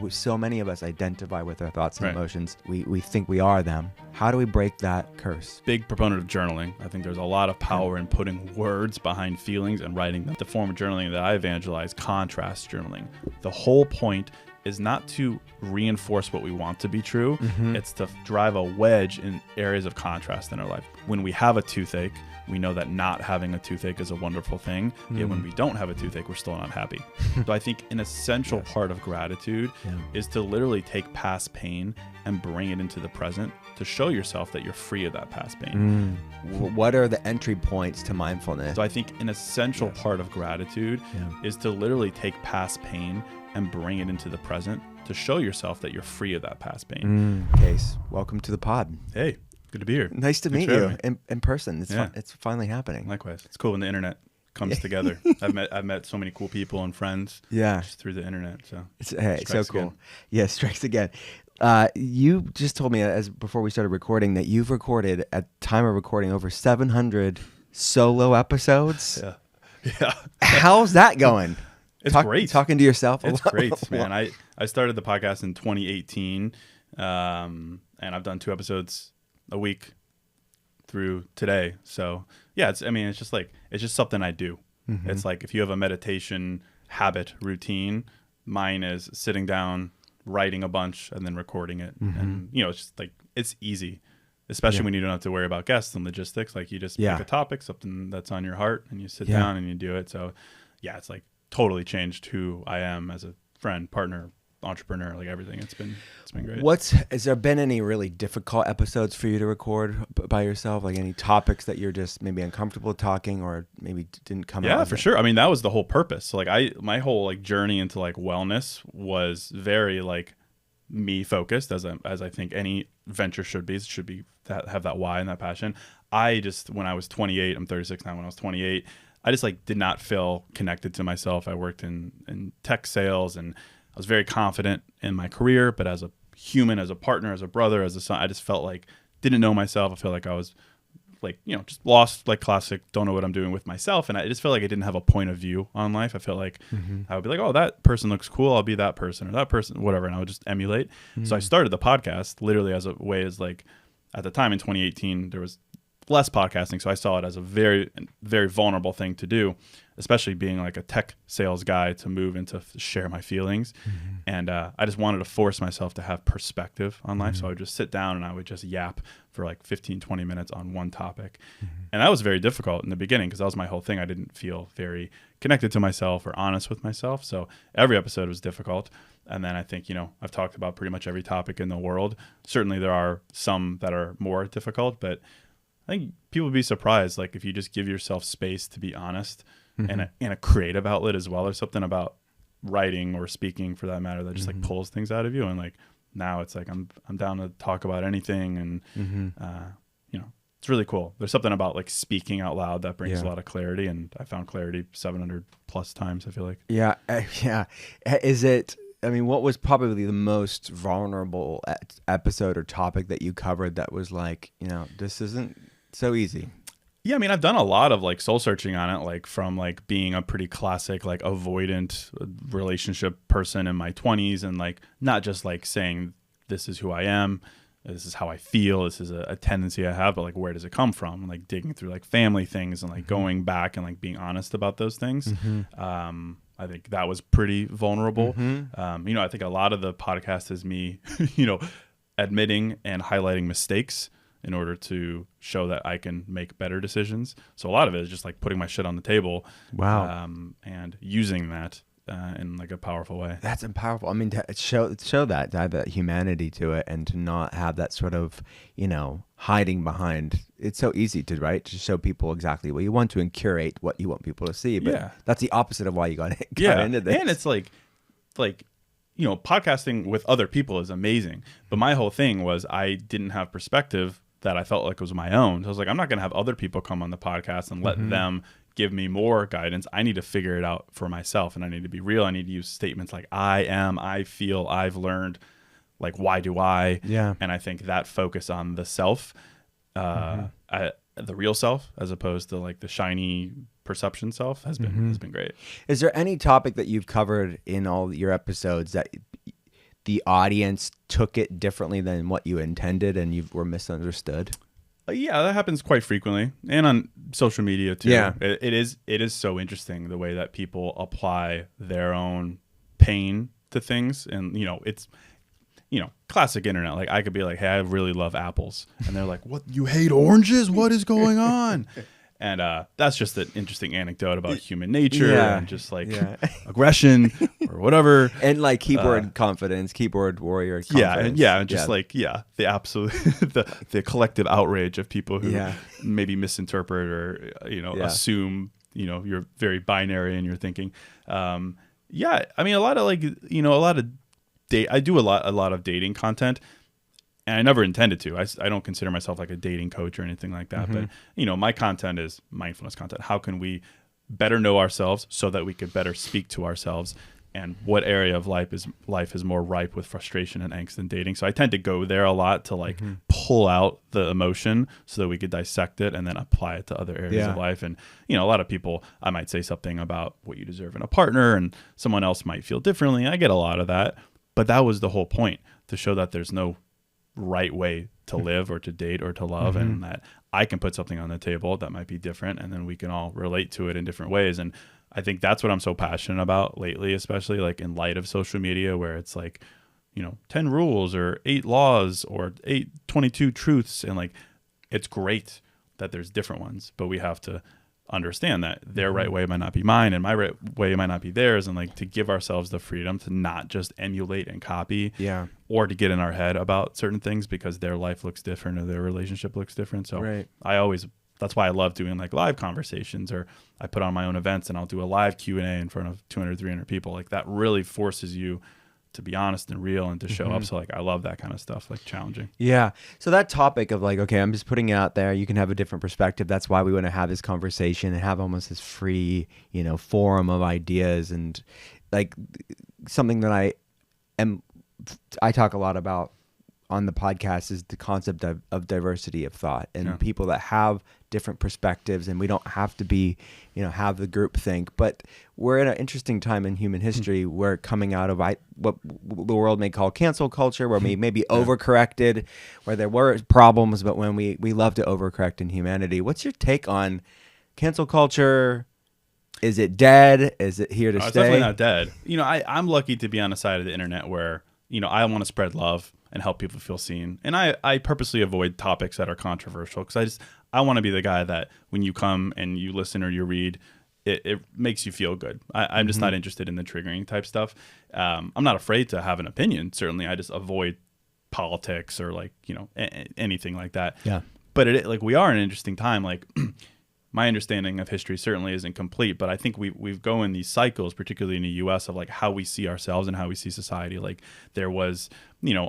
so many of us identify with our thoughts and emotions. We think we are them. How do we break that curse? Big proponent of journaling. I think there's a lot of power in putting words behind feelings and writing them. The form of journaling that I evangelize, contrast journaling. The whole point is not to reinforce what we want to be true. It's to drive a wedge in areas of contrast in our life. When we have a toothache, we know that not having a toothache is a wonderful thing. Yet when we don't have a toothache, we're still not happy. So I think an essential part of gratitude is to literally take past pain and bring it into the present to show yourself that you're free of that past pain. What are the entry points to mindfulness? So I think an essential part of gratitude is to literally take past pain and bring it into the present to show yourself that you're free of that past pain. Case, welcome to the pod. Hey, good to be here. Nice to meet you in person. It's it's finally happening. Likewise. It's cool when the internet comes together. I've met so many cool people and friends just through the internet. So it's so cool. Again. Yeah, strikes again. You just told me before we started recording that you've recorded at time of recording over 700 solo episodes. Yeah. How's that going? It's great. Talking to yourself. It's great, man. I started the podcast in 2018, and I've done 2 episodes a week through today. So yeah, it's just something I do. It's like if you have a meditation habit routine, mine is sitting down, writing a bunch, and then recording it. And it's just like, it's easy, especially when you don't have to worry about guests and logistics. Like you just pick a topic, something that's on your heart, and you sit down and you do it. So yeah, it's like totally changed who I am as a friend, partner, entrepreneur, like everything. It's been great. Has there been any really difficult episodes for you to record by yourself? Like any topics that you're just maybe uncomfortable talking or maybe didn't come out? Yeah, for sure. I mean, that was the whole purpose. So like my whole like journey into like wellness was very like me focused, as I think any venture should be. It should be have that why and that passion. When I was 28, I'm 36 now. When I was 28, I just like did not feel connected to myself. I worked in tech sales and I was very confident in my career, but as a human, as a partner, as a brother, as a son, I just felt like didn't know myself. I felt like I was like, just lost, like classic, don't know what I'm doing with myself. And I just felt like I didn't have a point of view on life. I felt like I would be like, oh, that person looks cool. I'll be that person or that person, whatever. And I would just emulate. So I started the podcast literally as a way as like at the time in 2018, there was less podcasting. So I saw it as a very, very vulnerable thing to do, especially being like a tech sales guy to move into share my feelings. And I just wanted to force myself to have perspective on life. So I would just sit down and I would just yap for like 15, 20 minutes on one topic. And that was very difficult in the beginning because that was my whole thing. I didn't feel very connected to myself or honest with myself. So every episode was difficult. And then I think, I've talked about pretty much every topic in the world. Certainly there are some that are more difficult, but I think people would be surprised, like if you just give yourself space to be honest and a creative outlet as well. There's something about writing or speaking, for that matter, that just like pulls things out of you. And like now it's like I'm down to talk about anything, and it's really cool. There's something about like speaking out loud that brings a lot of clarity, and I found clarity 700 plus times. I feel like. Yeah. Is it? I mean, what was probably the most vulnerable episode or topic that you covered that was like, this isn't so easy? Yeah, I mean, I've done a lot of like soul searching on it, like from like being a pretty classic like avoidant relationship person in my 20s, and like not just like saying this is who I am, this is how I feel, this is a tendency I have, but like where does it come from? And, like digging through like family things and like going back and like being honest about those things. I think that was pretty vulnerable. I think a lot of the podcast is me, admitting and highlighting mistakes in order to show that I can make better decisions. So a lot of it is just like putting my shit on the table. Wow. And using that in like a powerful way. That's powerful. I mean, to show that, to have that humanity to it, and to not have that sort of, hiding behind. It's so easy to show people exactly what you want to and curate what you want people to see. But that's the opposite of why you got into this. And it's like, podcasting with other people is amazing. But my whole thing was I didn't have perspective that I felt like was my own. So I was like, I'm not going to have other people come on the podcast and let them give me more guidance. I need to figure it out for myself, and I need to be real. I need to use statements like I am, I feel, I've learned, like why do I? Yeah. And I think that focus on the self, the real self, as opposed to like the shiny perception self has been great. Is there any topic that you've covered in all your episodes that the audience took it differently than what you intended and you were misunderstood? Yeah, that happens quite frequently, and on social media too. Yeah. It is so interesting the way that people apply their own pain to things, and it's classic internet. Like I could be like, hey, I really love apples, and they're like, what, you hate oranges? What is going on? And that's just an interesting anecdote about human nature and just like aggression or whatever. And like keyboard confidence, keyboard warrior confidence. And just like the absolute the collective outrage of people who maybe misinterpret or assume you're very binary in your thinking. I mean a lot of I do a lot of dating content. And I never intended to. I don't consider myself like a dating coach or anything like that. But, my content is mindfulness content. How can we better know ourselves so that we could better speak to ourselves? And what area of life is more ripe with frustration and angst than dating? So I tend to go there a lot to like pull out the emotion so that we could dissect it and then apply it to other areas of life. And, a lot of people, I might say something about what you deserve in a partner and someone else might feel differently. I get a lot of that. But that was the whole point, to show that there's no right way to live or to date or to love, and that I can put something on the table that might be different, and then we can all relate to it in different ways. And I think that's what I'm so passionate about lately, especially like in light of social media, where it's like 10 rules or 8 laws or 22 truths, and like it's great that there's different ones, but we have to understand that their right way might not be mine and my right way might not be theirs, and like to give ourselves the freedom to not just emulate and copy or to get in our head about certain things because their life looks different or their relationship looks different. So that's why I love doing like live conversations, or I put on my own events and I'll do a live Q&A in front of 200, 300 people. Like that really forces you to be honest and real and to show up. So like I love that kind of stuff, like challenging. Yeah. So that topic of like, okay, I'm just putting it out there, you can have a different perspective. That's why we want to have this conversation and have almost this free, forum of ideas. And like something that I talk a lot about on the podcast is the concept of diversity of thought, and people that have different perspectives, and we don't have to be, have the group think, but we're in an interesting time in human history. We're coming out of what the world may call cancel culture, where we maybe overcorrected, where there were problems, but when we love to overcorrect in humanity. What's your take on cancel culture? Is it dead? Is it here to stay? It's definitely not dead. I'm lucky to be on a side of the internet where, I want to spread love and help people feel seen. And I purposely avoid topics that are controversial because I want to be the guy that when you come and you listen or you read, it makes you feel good. I'm just not interested in the triggering type stuff. I'm not afraid to have an opinion. Certainly, I just avoid politics or like, anything like that. Yeah. But we are in an interesting time. Like my understanding of history certainly isn't complete, but I think we go in these cycles, particularly in the U.S., of like how we see ourselves and how we see society. Like there was,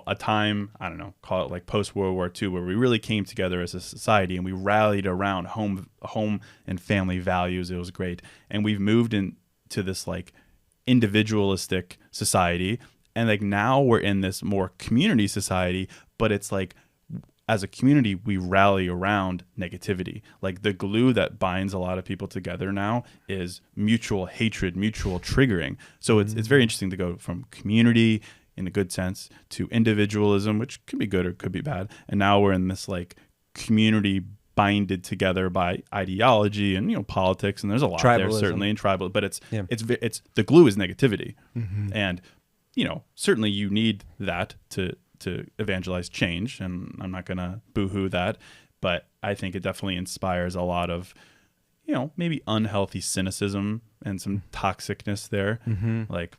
a time, I don't know, call it like post-World War II, where we really came together as a society and we rallied around home and family values. It was great. And we've moved into this like individualistic society. And like now we're in this more community society, but it's like, as a community, we rally around negativity. Like the glue that binds a lot of people together now is mutual hatred, mutual triggering. So it's very interesting to go from community in a good sense to individualism, which could be good or could be bad. And now we're in this like community binded together by ideology and politics, and there's a lot there certainly in tribal, but it's the glue is negativity, and certainly you need that to evangelize change, and I'm not going to boo-hoo that, but I think it definitely inspires a lot of, maybe unhealthy cynicism and some toxicness there. Like,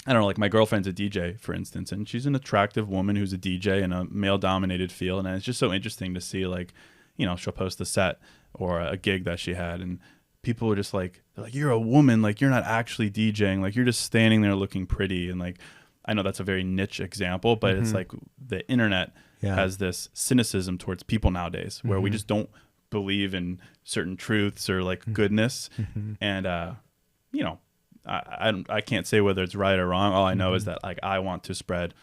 I don't know, like my girlfriend's a DJ, for instance, and she's an attractive woman who's a DJ in a male-dominated field, and it's just so interesting to see, like, she'll post a set or a gig that she had, and people are just like, they're like, you're a woman, like, you're not actually DJing, like, you're just standing there looking pretty, and like, I know that's a very niche example, but it's like the internet has this cynicism towards people nowadays where we just don't believe in certain truths or like goodness. And, I can't say whether it's right or wrong. All I know is that like I want to spread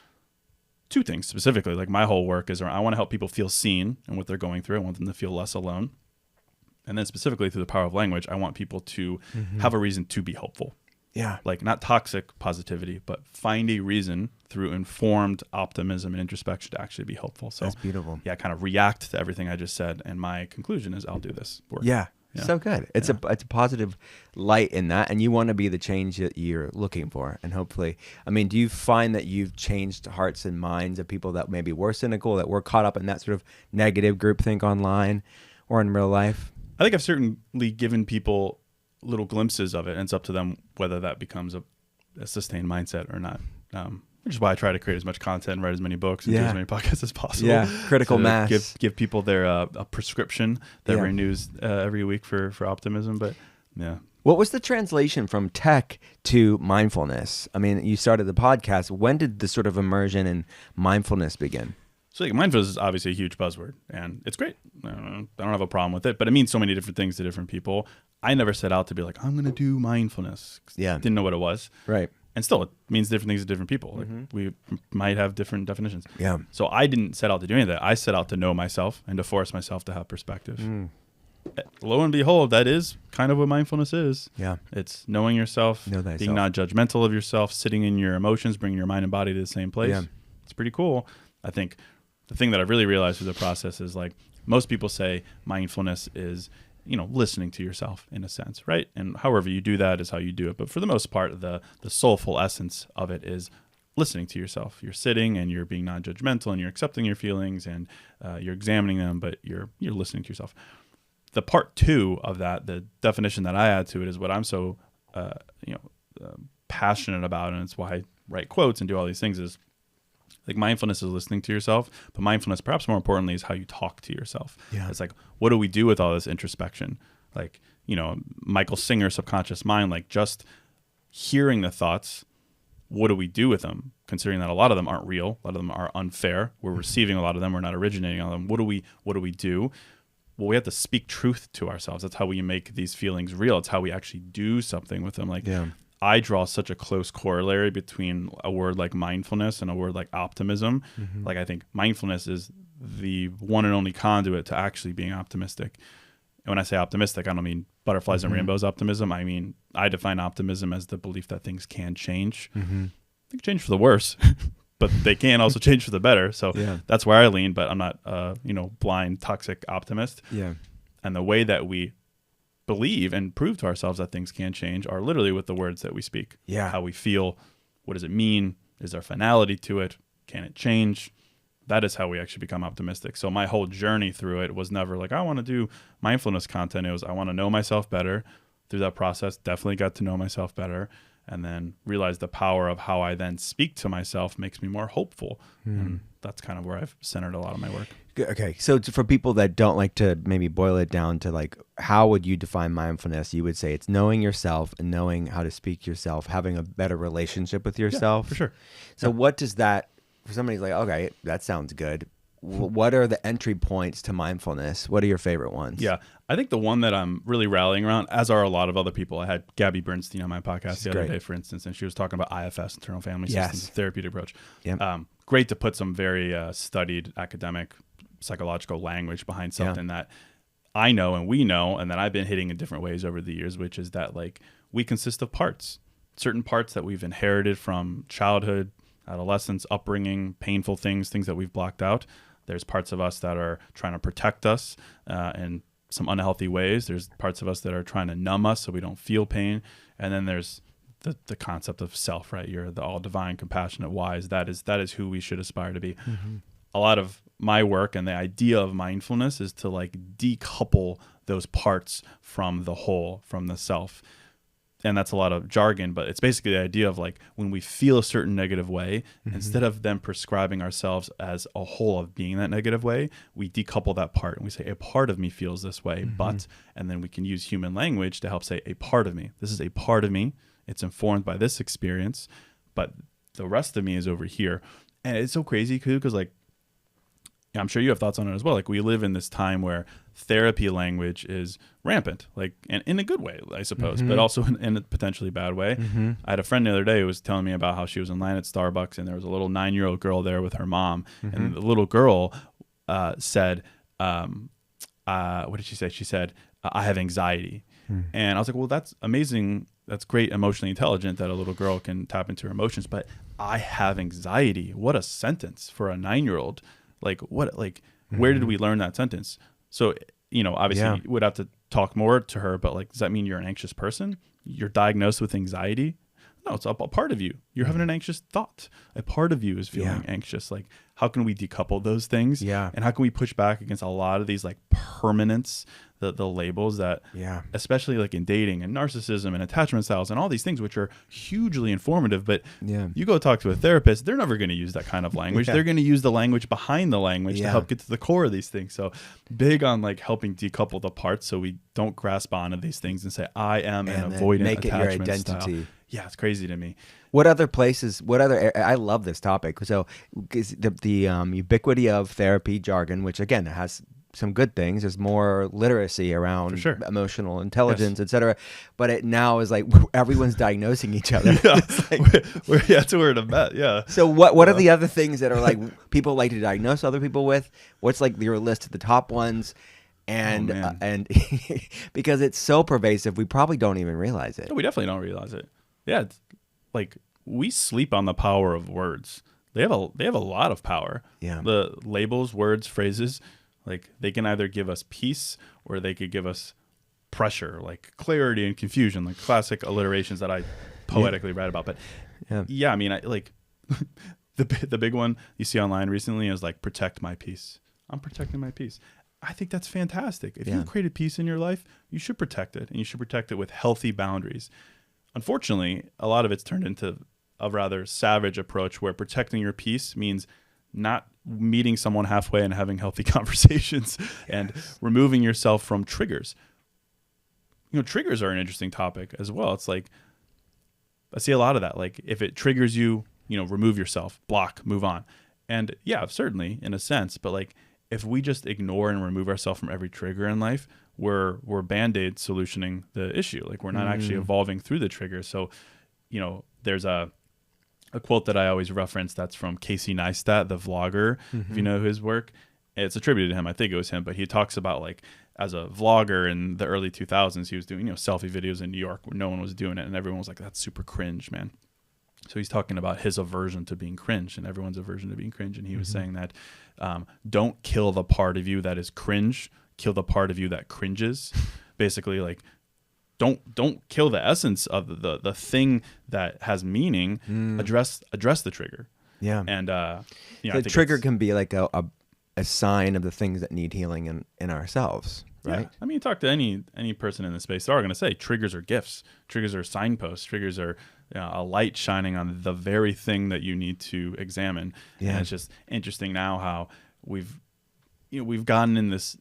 two things specifically. Like my whole work is I want to help people feel seen and what they're going through. I want them to feel less alone. And then specifically through the power of language, I want people to have a reason to be hopeful. Yeah. Like not toxic positivity, but find a reason through informed optimism and introspection to actually be hopeful. So That's beautiful. yeah, kind of react to everything I just said. And my conclusion is I'll do this work. Yeah. Yeah. So good. It's a positive light in that, and you want to be the change that you're looking for. And hopefully, I mean, do you find that you've changed hearts and minds of people that maybe were cynical, that were caught up in that sort of negative groupthink online or in real life? I think I've certainly given people little glimpses of it, and it's up to them whether that becomes a sustained mindset or not. Which is why I try to create as much content and write as many books and do as many podcasts as possible. Yeah, critical mass. Give people their a prescription that renews every week for optimism. But yeah. What was the translation from tech to mindfulness? I mean, you started the podcast. When did the sort of immersion in mindfulness begin? So like, mindfulness is obviously a huge buzzword, and it's great. I don't have a problem with it, but it means so many different things to different people. I never set out to be like, I'm going to do mindfulness. Yeah. Didn't know what it was. Right. And still, it means different things to different people. Like, we might have different definitions. Yeah. So I didn't set out to do any of that. I set out to know myself and to force myself to have perspective. Lo and behold, that is kind of what mindfulness is. Yeah. It's knowing yourself, Know thyself. being not judgmental of yourself, sitting in your emotions, bringing your mind and body to the same place. Yeah. It's pretty cool. I think the thing that I've really realized through the process is, like, most people say mindfulness is, listening to yourself in a sense, right? And however you do that is how you do it. But for the most part, the soulful essence of it is listening to yourself. You're sitting and you're being non-judgmental and you're accepting your feelings and you're examining them, but you're listening to yourself. The part two of that, the definition that I add to it, is what I'm so passionate about, and it's why I write quotes and do all these things, is like mindfulness is listening to yourself, but mindfulness, perhaps more importantly, is how you talk to yourself. Yeah. It's like, what do we do with all this introspection? Like, Michael Singer's subconscious mind, like just hearing the thoughts, what do we do with them? Considering that a lot of them aren't real, a lot of them are unfair. We're receiving a lot of them, we're not originating on them. What do we do? Well, we have to speak truth to ourselves. That's how we make these feelings real. It's how we actually do something with them. Like, I draw such a close corollary between a word like mindfulness and a word like optimism. Like, I think mindfulness is the one and only conduit to actually being optimistic. And when I say optimistic, I don't mean butterflies and rainbows optimism. I mean, I define optimism as the belief that things can change. They can change for the worse, but they can also change for the better. So that's where I lean, but I'm not, blind, toxic optimist. Yeah. And the way that we believe and prove to ourselves that things can change are literally with the words that we speak. Yeah. How we feel. What does it mean? Is there finality to it? Can it change? That is how we actually become optimistic. So my whole journey through it was never like, I want to do mindfulness content. It was, I want to know myself better. Through that process, definitely got to know myself better, and then realized the power of how I then speak to myself makes me more hopeful. And that's kind of where I've centered a lot of my work. Okay. So for people that don't like to maybe boil it down to, like, how would you define mindfulness? You would say it's knowing yourself and knowing how to speak to yourself, having a better relationship with yourself. Yeah, for sure. So what does that, for somebody's like, okay, that sounds good. What are the entry points to mindfulness? What are your favorite ones? Yeah. I think the one that I'm really rallying around, as are a lot of other people. I had Gabby Bernstein on my podcast the other day, for instance, and she was talking about IFS, internal family systems, therapeutic approach. Great to put some very studied academic psychological language behind something that I know and we know, and that I've been hitting in different ways over the years, which is that, like, we consist of parts, certain parts that we've inherited from childhood, adolescence, upbringing, painful things that we've blocked out. There's parts of us that are trying to protect us in some unhealthy ways. There's parts of us that are trying to numb us so we don't feel pain. And then there's the concept of self, right? You're the all divine, compassionate, wise. That is who we should aspire to be. A lot of my work and the idea of mindfulness is to, like, decouple those parts from the whole, from the self. And that's a lot of jargon, but it's basically the idea of, like, when we feel a certain negative way, instead of then prescribing ourselves as a whole of being that negative way, we decouple that part and we say, a part of me feels this way, but, and then we can use human language to help say, a part of me. This is a part of me. It's informed by this experience, but the rest of me is over here. And it's so crazy too, because, like, I'm sure you have thoughts on it as well. Like, we live in this time where therapy language is rampant, like, and in a good way, I suppose, but also in a potentially bad way. I had a friend the other day who was telling me about how she was in line at Starbucks and there was a little 9-year-old girl there with her mom. And the little girl said, what did she say? She said, I have anxiety. And I was like, well, that's amazing. That's great, emotionally intelligent that a little girl can tap into her emotions. But I have anxiety. What a sentence for a 9-year-old. Like what, like, where did we learn that sentence? So, obviously Yeah. you would have to talk more to her, but like, does that mean you're an anxious person? You're diagnosed with anxiety? No, it's a part of you. You're having an anxious thought. A part of you is feeling anxious. Like, how can we decouple those things? Yeah. And how can we push back against a lot of these like permanence, the labels that, especially like in dating and narcissism and attachment styles and all these things, which are hugely informative. But you go talk to a therapist, they're never going to use that kind of language. They're going to use the language behind the language to help get to the core of these things. So big on like helping decouple the parts so we don't grasp onto these things and say, I am an avoidant make it your attachment identity. style. Yeah, it's crazy to me. What other places? I love this topic. So, is the ubiquity of therapy jargon, which again has some good things. There's more literacy around emotional intelligence, etc. But it now is like everyone's diagnosing each other. That's where to bet. Yeah. So what are the other things that are like people like to diagnose other people with? What's like your list of the top ones? And and because it's so pervasive, we probably don't even realize it. No, we definitely don't realize it. Yeah, it's like we sleep on the power of words. They have a lot of power. Yeah. The labels, words, phrases, like they can either give us peace or they could give us pressure, like clarity and confusion, like classic alliterations that I poetically read about. But I mean, I like the big one you see online recently is like protect my peace. I'm protecting my peace. I think that's fantastic. If you've created peace in your life, you should protect it, and you should protect it with healthy boundaries. Unfortunately, a lot of it's turned into a rather savage approach where protecting your peace means not meeting someone halfway and having healthy conversations and removing yourself from triggers. Triggers are an interesting topic as well. It's like, I see a lot of that. Like if it triggers you, remove yourself, block, move on. And yeah, certainly in a sense, but like if we just ignore and remove ourselves from every trigger in life, we're Band-Aid solutioning the issue. Like we're not actually evolving through the trigger. So, there's a quote that I always reference that's from Casey Neistat, the vlogger, if you know his work. It's attributed to him. I think it was him, but he talks about like as a vlogger in the early 2000s, he was doing, selfie videos in New York where no one was doing it. And everyone was like, that's super cringe, man. So he's talking about his aversion to being cringe and everyone's aversion to being cringe. And he was saying that don't kill the part of you that is cringe, kill the part of you that cringes. Basically, like don't kill the essence of the thing that has meaning. Address the trigger. Yeah. And the trigger can be like a sign of the things that need healing in ourselves, right? Yeah. I mean, you talk to any person in the space, they're all going to say triggers are gifts. Triggers are signposts. Triggers are a light shining on the very thing that you need to examine. Yeah. And it's just interesting now how we've gotten in this,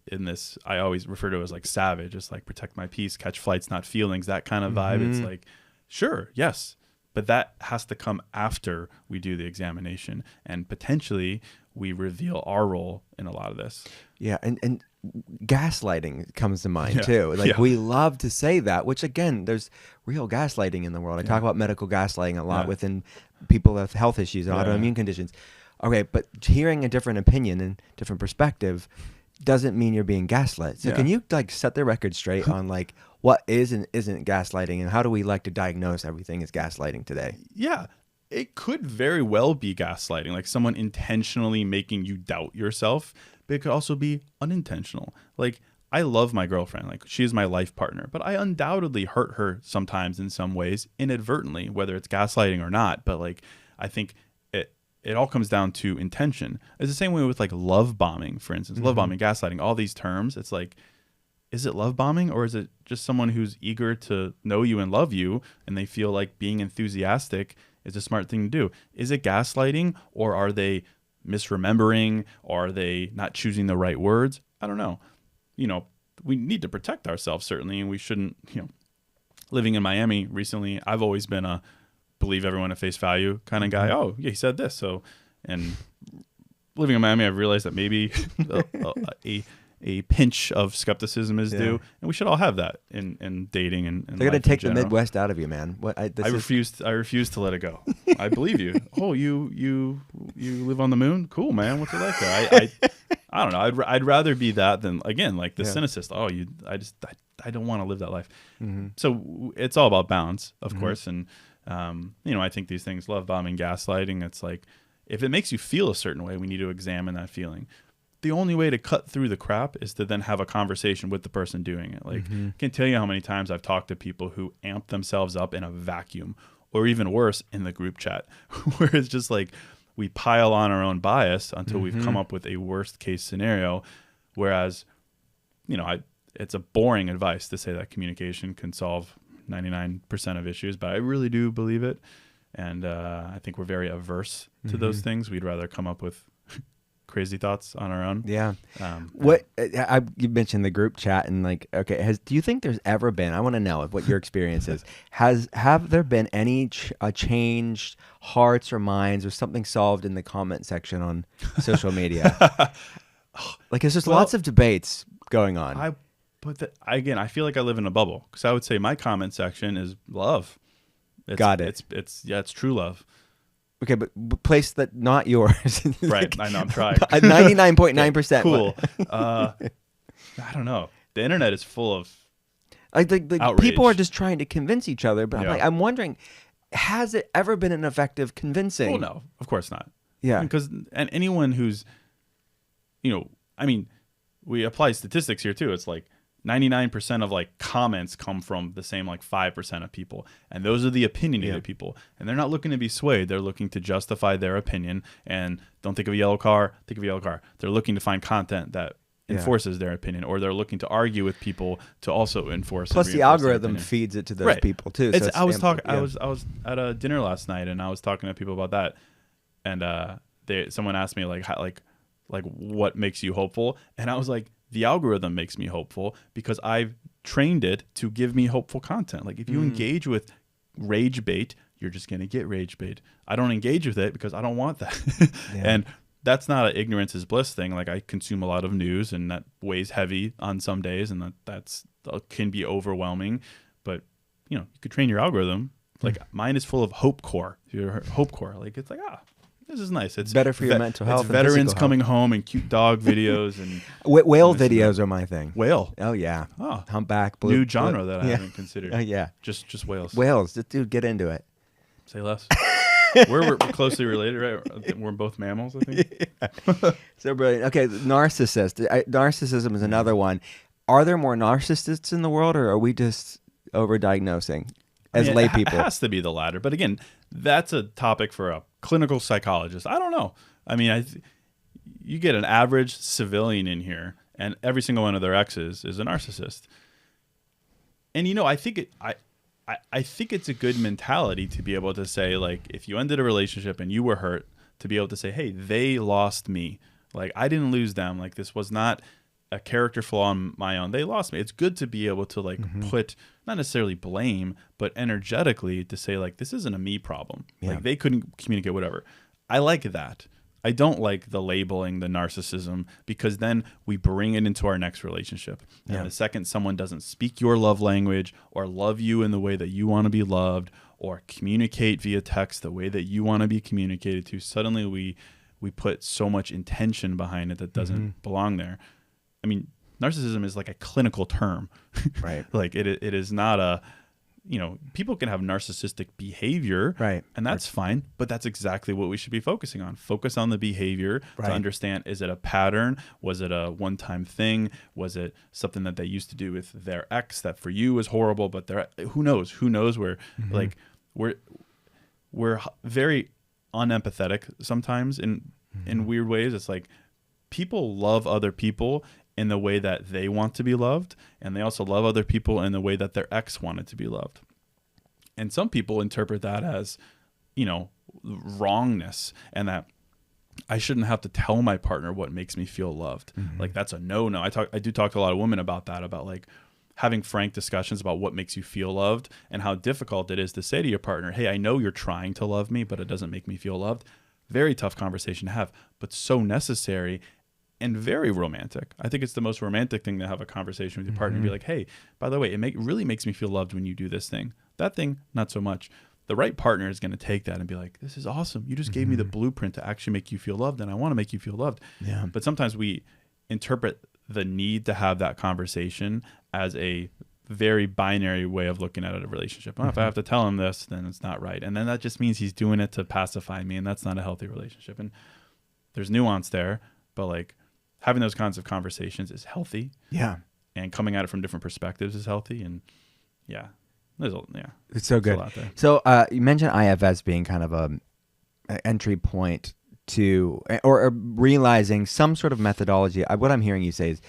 I always refer to it as like savage. It's like protect my peace, catch flights, not feelings, that kind of vibe. It's like, sure, yes, but that has to come after we do the examination and potentially we reveal our role in a lot of this. Yeah. And gaslighting comes to mind too. Like we love to say that, which again, there's real gaslighting in the world. I talk about medical gaslighting a lot within people with health issues and autoimmune conditions. Okay, but hearing a different opinion and different perspective doesn't mean you're being gaslit. So can you like set the record straight on like what is and isn't gaslighting and how do we like to diagnose everything as gaslighting today? Yeah. It could very well be gaslighting, like someone intentionally making you doubt yourself, but it could also be unintentional. Like I love my girlfriend, like she is my life partner, but I undoubtedly hurt her sometimes in some ways inadvertently, whether it's gaslighting or not. But like, I think it all comes down to intention. It's the same way with like love bombing, for instance, love bombing, gaslighting, all these terms. It's like, is it love bombing or is it just someone who's eager to know you and love you and they feel like being enthusiastic is a smart thing to do? Is it gaslighting or are they misremembering or are they not choosing the right words? I don't know. We need to protect ourselves certainly, and we shouldn't, living in Miami recently, I've always been a believe everyone at face value kind of guy. Oh, yeah, he said this. So, and living in Miami, I've realized that maybe a pinch of skepticism is due, and we should all have that in dating and they're going to take the Midwest out of you, man. I refuse to let it go. I believe you. Oh, you live on the moon? Cool, man. What's it like there? I don't know. I'd rather be that than again like the cynicist. Oh, I don't want to live that life. So it's all about balance, of course, and I think these things, love bombing, gaslighting, it's like, if it makes you feel a certain way, we need to examine that feeling. The only way to cut through the crap is to then have a conversation with the person doing it. Like, I can't tell you how many times I've talked to people who amp themselves up in a vacuum, or even worse, in the group chat, where it's just like we pile on our own bias until we've come up with a worst case scenario. Whereas, it's a boring advice to say that communication can solve 99% of issues, but I really do believe it. And I think we're very averse to those things. We'd rather come up with crazy thoughts on our own. Yeah. You mentioned the group chat, and like, okay, do you think there's ever been, I want to know what your experience is, have there been any changed hearts or minds or something solved in the comment section on social media? Like, there's just lots of debates going on. I feel like I live in a bubble, because I would say my comment section is love. Got it. It's true love. Okay, but place that not yours. Right. I know, I'm trying. 99.9%. Cool. I don't know. The internet is full of outrage. People are just trying to convince each other, but I'm wondering, has it ever been an effective convincing? Well, no, of course not. Yeah. Because anyone who's, we apply statistics here too. It's like 99% of like comments come from the same like 5% of people, and those are the opinionated people, and they're not looking to be swayed. They're looking to justify their opinion, and don't think of a yellow car, think of a yellow car. They're looking to find content that enforces their opinion, or they're looking to argue with people to also enforce. Plus, the algorithm feeds it to those people too. So I was at a dinner last night, and I was talking to people about that, and someone asked me like what makes you hopeful, and I was like, the algorithm makes me hopeful because I've trained it to give me hopeful content. Like, if you engage with rage bait, you're just going to get rage bait. I don't engage with it because I don't want that. And that's not an ignorance is bliss thing. Like, I consume a lot of news, and that weighs heavy on some days, and that can be overwhelming. But, you could train your algorithm. Like, mine is full of hope core. Your hope core. Like, it's like, this is nice. It's better for your mental health. It's veterans coming home and cute dog videos and whale videos are my thing. Whale. Oh yeah. Oh, humpback. New genre that I haven't considered. Yeah. Just whales. Whales. Dude, get into it. Say less. we're closely related, right? We're both mammals, I think. So brilliant. Okay, narcissist. Narcissism is another one. Are there more narcissists in the world, or are we just overdiagnosing as lay people? It has to be the latter. But again, that's a topic for a clinical psychologist. I don't know. I mean, you get an average civilian in here, and every single one of their exes is a narcissist. And I think I think it's a good mentality to be able to say, like, if you ended a relationship and you were hurt, to be able to say, hey, they lost me. Like, I didn't lose them. Like, this was not a character flaw on my own. They lost me. It's good to be able to like put, not necessarily blame, but energetically to say, like, this isn't a me problem. Like, they couldn't communicate, whatever. I like that. I don't like the labeling, the narcissism, because then we bring it into our next relationship. And the second someone doesn't speak your love language, or love you in the way that you want to be loved, or communicate via text the way that you want to be communicated to, suddenly we put so much intention behind it that doesn't belong there. I mean, narcissism is like a clinical term, right? Like it is not a, people can have narcissistic behavior, right? And that's fine, but that's exactly what we should be focusing on. Focus on the behavior to understand, is it a pattern? Was it a one-time thing? Was it something that they used to do with their ex that for you was horrible, but who knows? Who knows where, like, we're very unempathetic sometimes in weird ways. It's like people love other people in the way that they want to be loved, and they also love other people in the way that their ex wanted to be loved. And some people interpret that as, wrongness, and that I shouldn't have to tell my partner what makes me feel loved. Like, that's a no. I do talk to a lot of women about that, about like having frank discussions about what makes you feel loved and how difficult it is to say to your partner, hey, I know you're trying to love me, but it doesn't make me feel loved. Very tough conversation to have, but so necessary and very romantic. I think it's the most romantic thing to have a conversation with your partner and be like, hey, by the way, it really makes me feel loved when you do this thing. That thing, not so much. The right partner is going to take that and be like, this is awesome. You just gave me the blueprint to actually make you feel loved, and I want to make you feel loved. Yeah. But sometimes we interpret the need to have that conversation as a very binary way of looking at a relationship. If I have to tell him this, then it's not right. And then that just means he's doing it to pacify me, and that's not a healthy relationship. And there's nuance there, but like having those kinds of conversations is healthy. Yeah. And coming at it from different perspectives is healthy. And it's so good. A lot there. So you mentioned IFS being kind of an entry point to, or realizing some sort of methodology. What I'm hearing you say is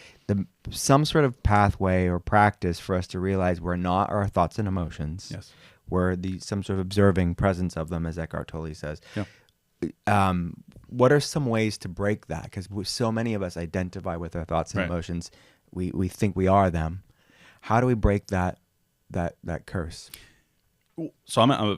some sort of pathway or practice for us to realize we're not our thoughts and emotions. Yes. We're some sort of observing presence of them, as Eckhart Tolle says. Yeah. What are some ways to break that? Because so many of us identify with our thoughts and Right. emotions. We think we are them. How do we break that curse? So I'm a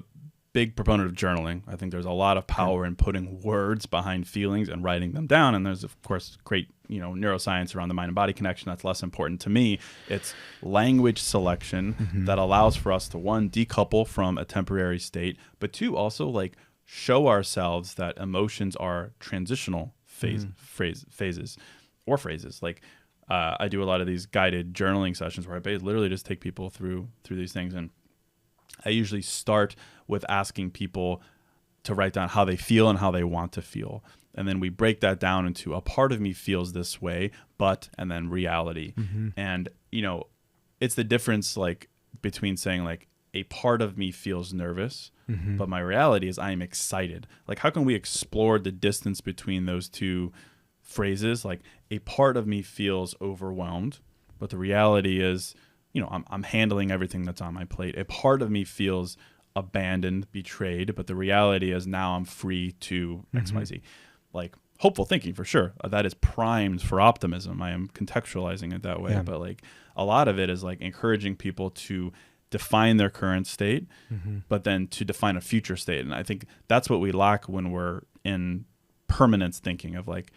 big proponent of journaling. I think there's a lot of power in putting words behind feelings and writing them down. And there's, of course, great neuroscience around the mind and body connection. That's less important to me. It's language selection that allows for us to, one, decouple from a temporary state, but two, also like show ourselves that emotions are transitional phases. Like I do a lot of these guided journaling sessions where I literally just take people through these things, and I usually start with asking people to write down how they feel and how they want to feel. And then we break that down into a part of me feels this way, and then reality. And, it's the difference like between saying like a part of me feels nervous, but my reality is I am excited. Like, how can we explore the distance between those two phrases? Like, a part of me feels overwhelmed, but the reality is, I'm handling everything that's on my plate. A part of me feels abandoned, betrayed, but the reality is now I'm free to XYZ. Like, hopeful thinking for sure. That is primed for optimism. I am contextualizing it that way. But like a lot of it is like encouraging people to define their current state, but then to define a future state. And I think that's what we lack when we're in permanence thinking of like,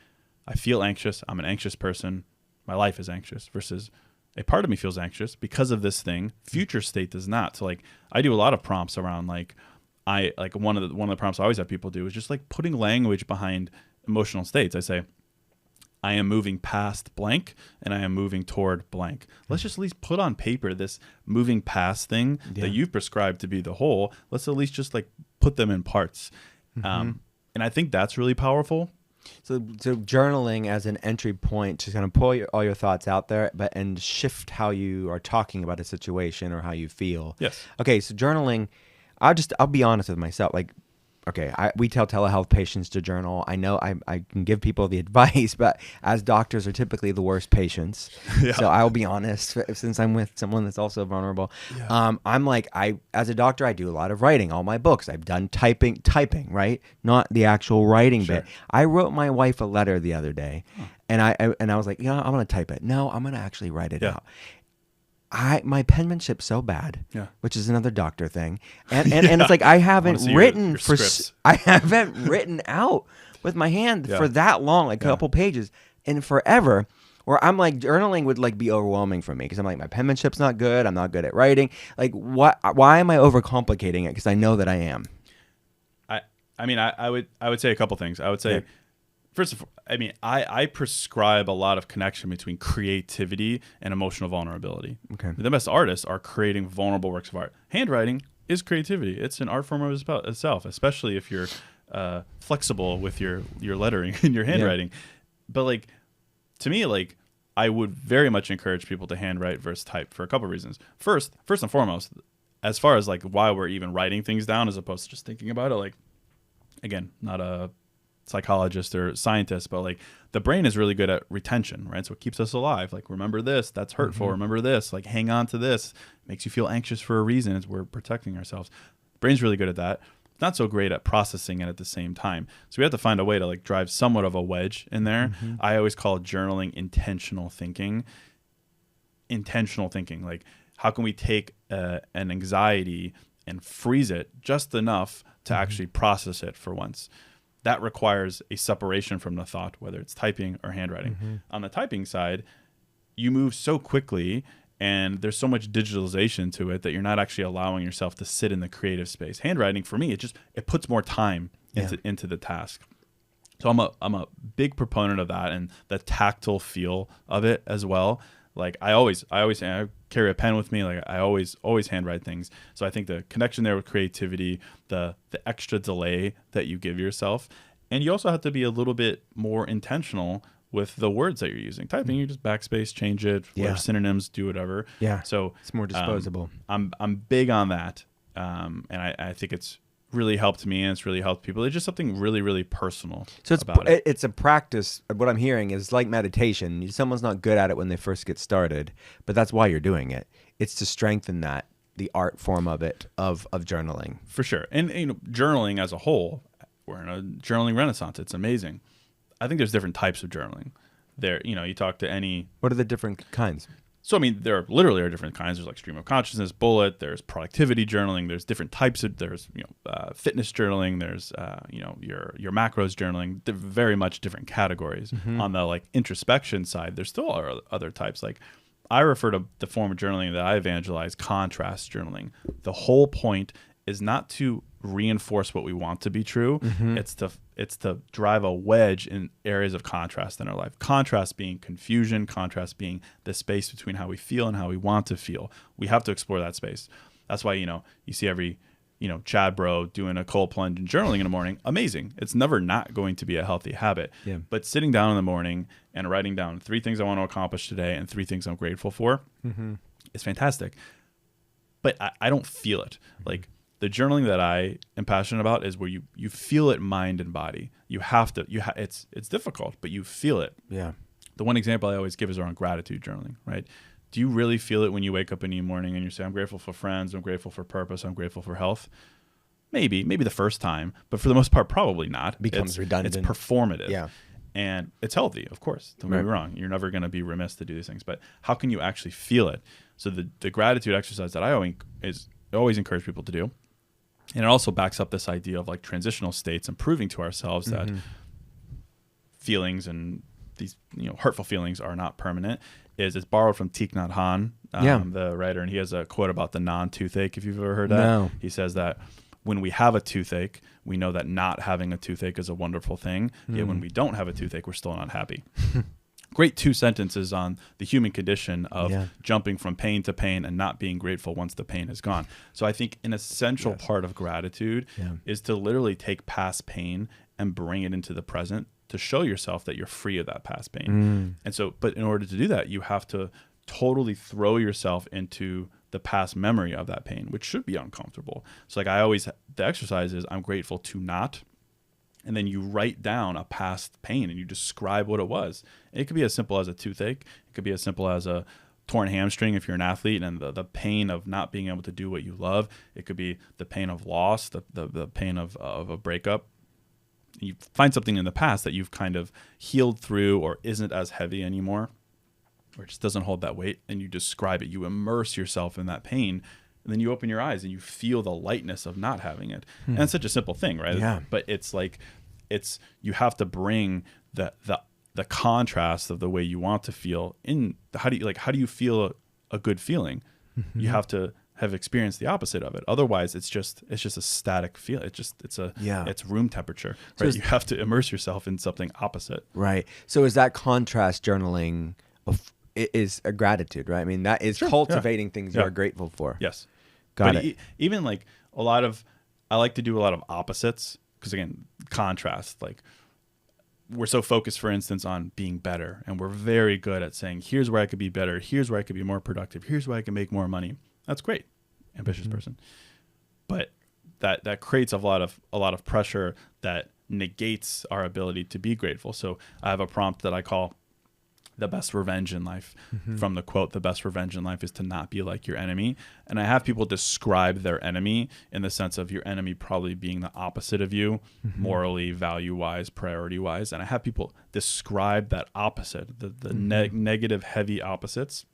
I feel anxious. I'm an anxious person. My life is anxious, versus a part of me feels anxious because of this thing. Future state does not. So like I do a lot of prompts around like one of the prompts I always have people do is just like putting language behind emotional states. I say, I am moving past blank and I am moving toward blank. Let's just at least put on paper this moving past thing that you've prescribed to be the whole. Let's at least just like put them in parts. And I think that's really powerful. So journaling as an entry point to kind of pull all your thoughts out there, and shift how you are talking about a situation or how you feel. Yes. Okay. So journaling, I'll be honest with myself. Like, okay, we tell telehealth patients to journal. I know I can give people the advice, but as doctors are typically the worst patients. So I'll be honest, since I'm with someone that's also vulnerable. I'm like, as a doctor, I do a lot of writing. All my books, I've done typing, right? Not the actual writing bit. I wrote my wife a letter the other day, and I was like, I'm going to type it. No, I'm going to actually write it out. My penmanship's so bad, which is another doctor thing, and it's like I haven't written I haven't written out with my hand for that long, like a couple pages, in forever. Or I'm like, journaling would like be overwhelming for me because I'm like, my penmanship's not good. I'm not good at writing. Like, what? Why am I overcomplicating it? Because I know that I am. I would say a couple things. I would say. First of all, I prescribe a lot of connection between creativity and emotional vulnerability. Okay. The best artists are creating vulnerable works of art. Handwriting is creativity. It's an art form of itself, especially if you're flexible with your lettering and your handwriting. But like, to me, like, I would very much encourage people to handwrite versus type for a couple of reasons. First and foremost, as far as like why we're even writing things down as opposed to just thinking about it, like, again, not a psychologist or scientist, but like the brain is really good at retention, right? So it keeps us alive. Like, remember this, that's hurtful. Remember this, like hang on to this. Makes you feel anxious for a reason. It's we're protecting ourselves. Brain's really good at that. Not so great at processing it at the same time. So we have to find a way to like drive somewhat of a wedge in there. I always call journaling intentional thinking. Intentional thinking. Like, how can we take an anxiety and freeze it just enough to actually process it for once? That requires a separation from the thought, whether it's typing or handwriting. On the typing side, you move so quickly and there's so much digitalization to it that you're not actually allowing yourself to sit in the creative space. Handwriting, for me, it puts more time into the task. So I'm a big proponent of that and the tactile feel of it as well. Like I carry a pen with me. Like I always handwrite things. So I think the connection there with creativity, the extra delay that you give yourself, and you also have to be a little bit more intentional with the words that you're using. Typing, you just backspace, change it, whatever synonyms, do whatever. Yeah. So It's more disposable. I'm big on that, and I think it's really helped me and it's really helped people. It's just something really, really personal. So about it. It's a practice. What I'm hearing is like meditation. Someone's not good at it when they first get started, but that's why you're doing it. It's to strengthen the art form of it, of journaling. For sure. And journaling as a whole, we're in a journaling renaissance. It's amazing. I think there's different types of journaling. There, you talk to any. What are the different kinds? So, I mean, there literally are different kinds. There's like stream of consciousness, bullet. There's productivity journaling. There's different types of. There's fitness journaling. There's your macros journaling. They're very much different categories. On the like introspection side, there still are other types. Like I refer to the form of journaling that I evangelize, contrast journaling. The whole point is not to reinforce what we want to be true. It's to drive a wedge in areas of contrast in our life. Contrast being confusion, contrast being the space between how we feel and how we want to feel. We have to explore that space. That's why, you see every, Chad bro doing a cold plunge and journaling in the morning. Amazing. It's never not going to be a healthy habit. Yeah. But sitting down in the morning and writing down 3 things I want to accomplish today and 3 things I'm grateful for is fantastic. But I don't feel it. Like, the journaling that I am passionate about is where you feel it, mind and body. You have to. It's difficult, but you feel it. Yeah. The one example I always give is around gratitude journaling. Right? Do you really feel it when you wake up in the morning and you say, "I'm grateful for friends. I'm grateful for purpose. I'm grateful for health"? Maybe the first time, but for the most part, probably not. It becomes redundant. It's performative. Yeah. And it's healthy, of course. Don't get me wrong. You're never going to be remiss to do these things, but how can you actually feel it? So the gratitude exercise that I always encourage people to do. And it also backs up this idea of like transitional states and proving to ourselves that feelings and these hurtful feelings are not permanent. It's borrowed from Thich Nhat Hanh, the writer, and he has a quote about the non-toothache. If you've ever heard that, No. He says that when we have a toothache, we know that not having a toothache is a wonderful thing. Yet when we don't have a toothache, we're still not happy. Great 2 sentences on the human condition of jumping from pain to pain and not being grateful once the pain is gone. So I think an essential part of gratitude is to literally take past pain and bring it into the present to show yourself that you're free of that past pain. And so, but in order to do that, you have to totally throw yourself into the past memory of that pain, which should be uncomfortable. So like the exercise is I'm grateful to not. And then you write down a past pain and you describe what it was. And it could be as simple as a toothache. It could be as simple as a torn hamstring if you're an athlete and the pain of not being able to do what you love. It could be the pain of loss, the pain of a breakup. You find something in the past that you've kind of healed through or isn't as heavy anymore, or just doesn't hold that weight, and you describe it. You immerse yourself in that pain. And then you open your eyes and you feel the lightness of not having it. And it's such a simple thing, right? Yeah. But it's like, you have to bring the contrast of the way you want to feel in. How do you feel a good feeling? You have to have experienced the opposite of it. Otherwise, it's just a static feel. It's room temperature, right? You have to immerse yourself in something opposite. Right. So is that contrast journaling is a gratitude, right? I mean, that is cultivating things you are grateful for. Yes. Got it. Even like I like to do a lot of opposites because again, contrast. Like we're so focused, for instance, on being better, and we're very good at saying, "Here's where I could be better. Here's where I could be more productive. Here's where I can make more money." That's great, ambitious person. But that creates a lot of pressure that negates our ability to be grateful. So I have a prompt that I call the best revenge in life. From the quote, the best revenge in life is to not be like your enemy. And I have people describe their enemy in the sense of your enemy probably being the opposite of you, morally, value-wise, priority-wise. And I have people describe that opposite, the negative, heavy opposites.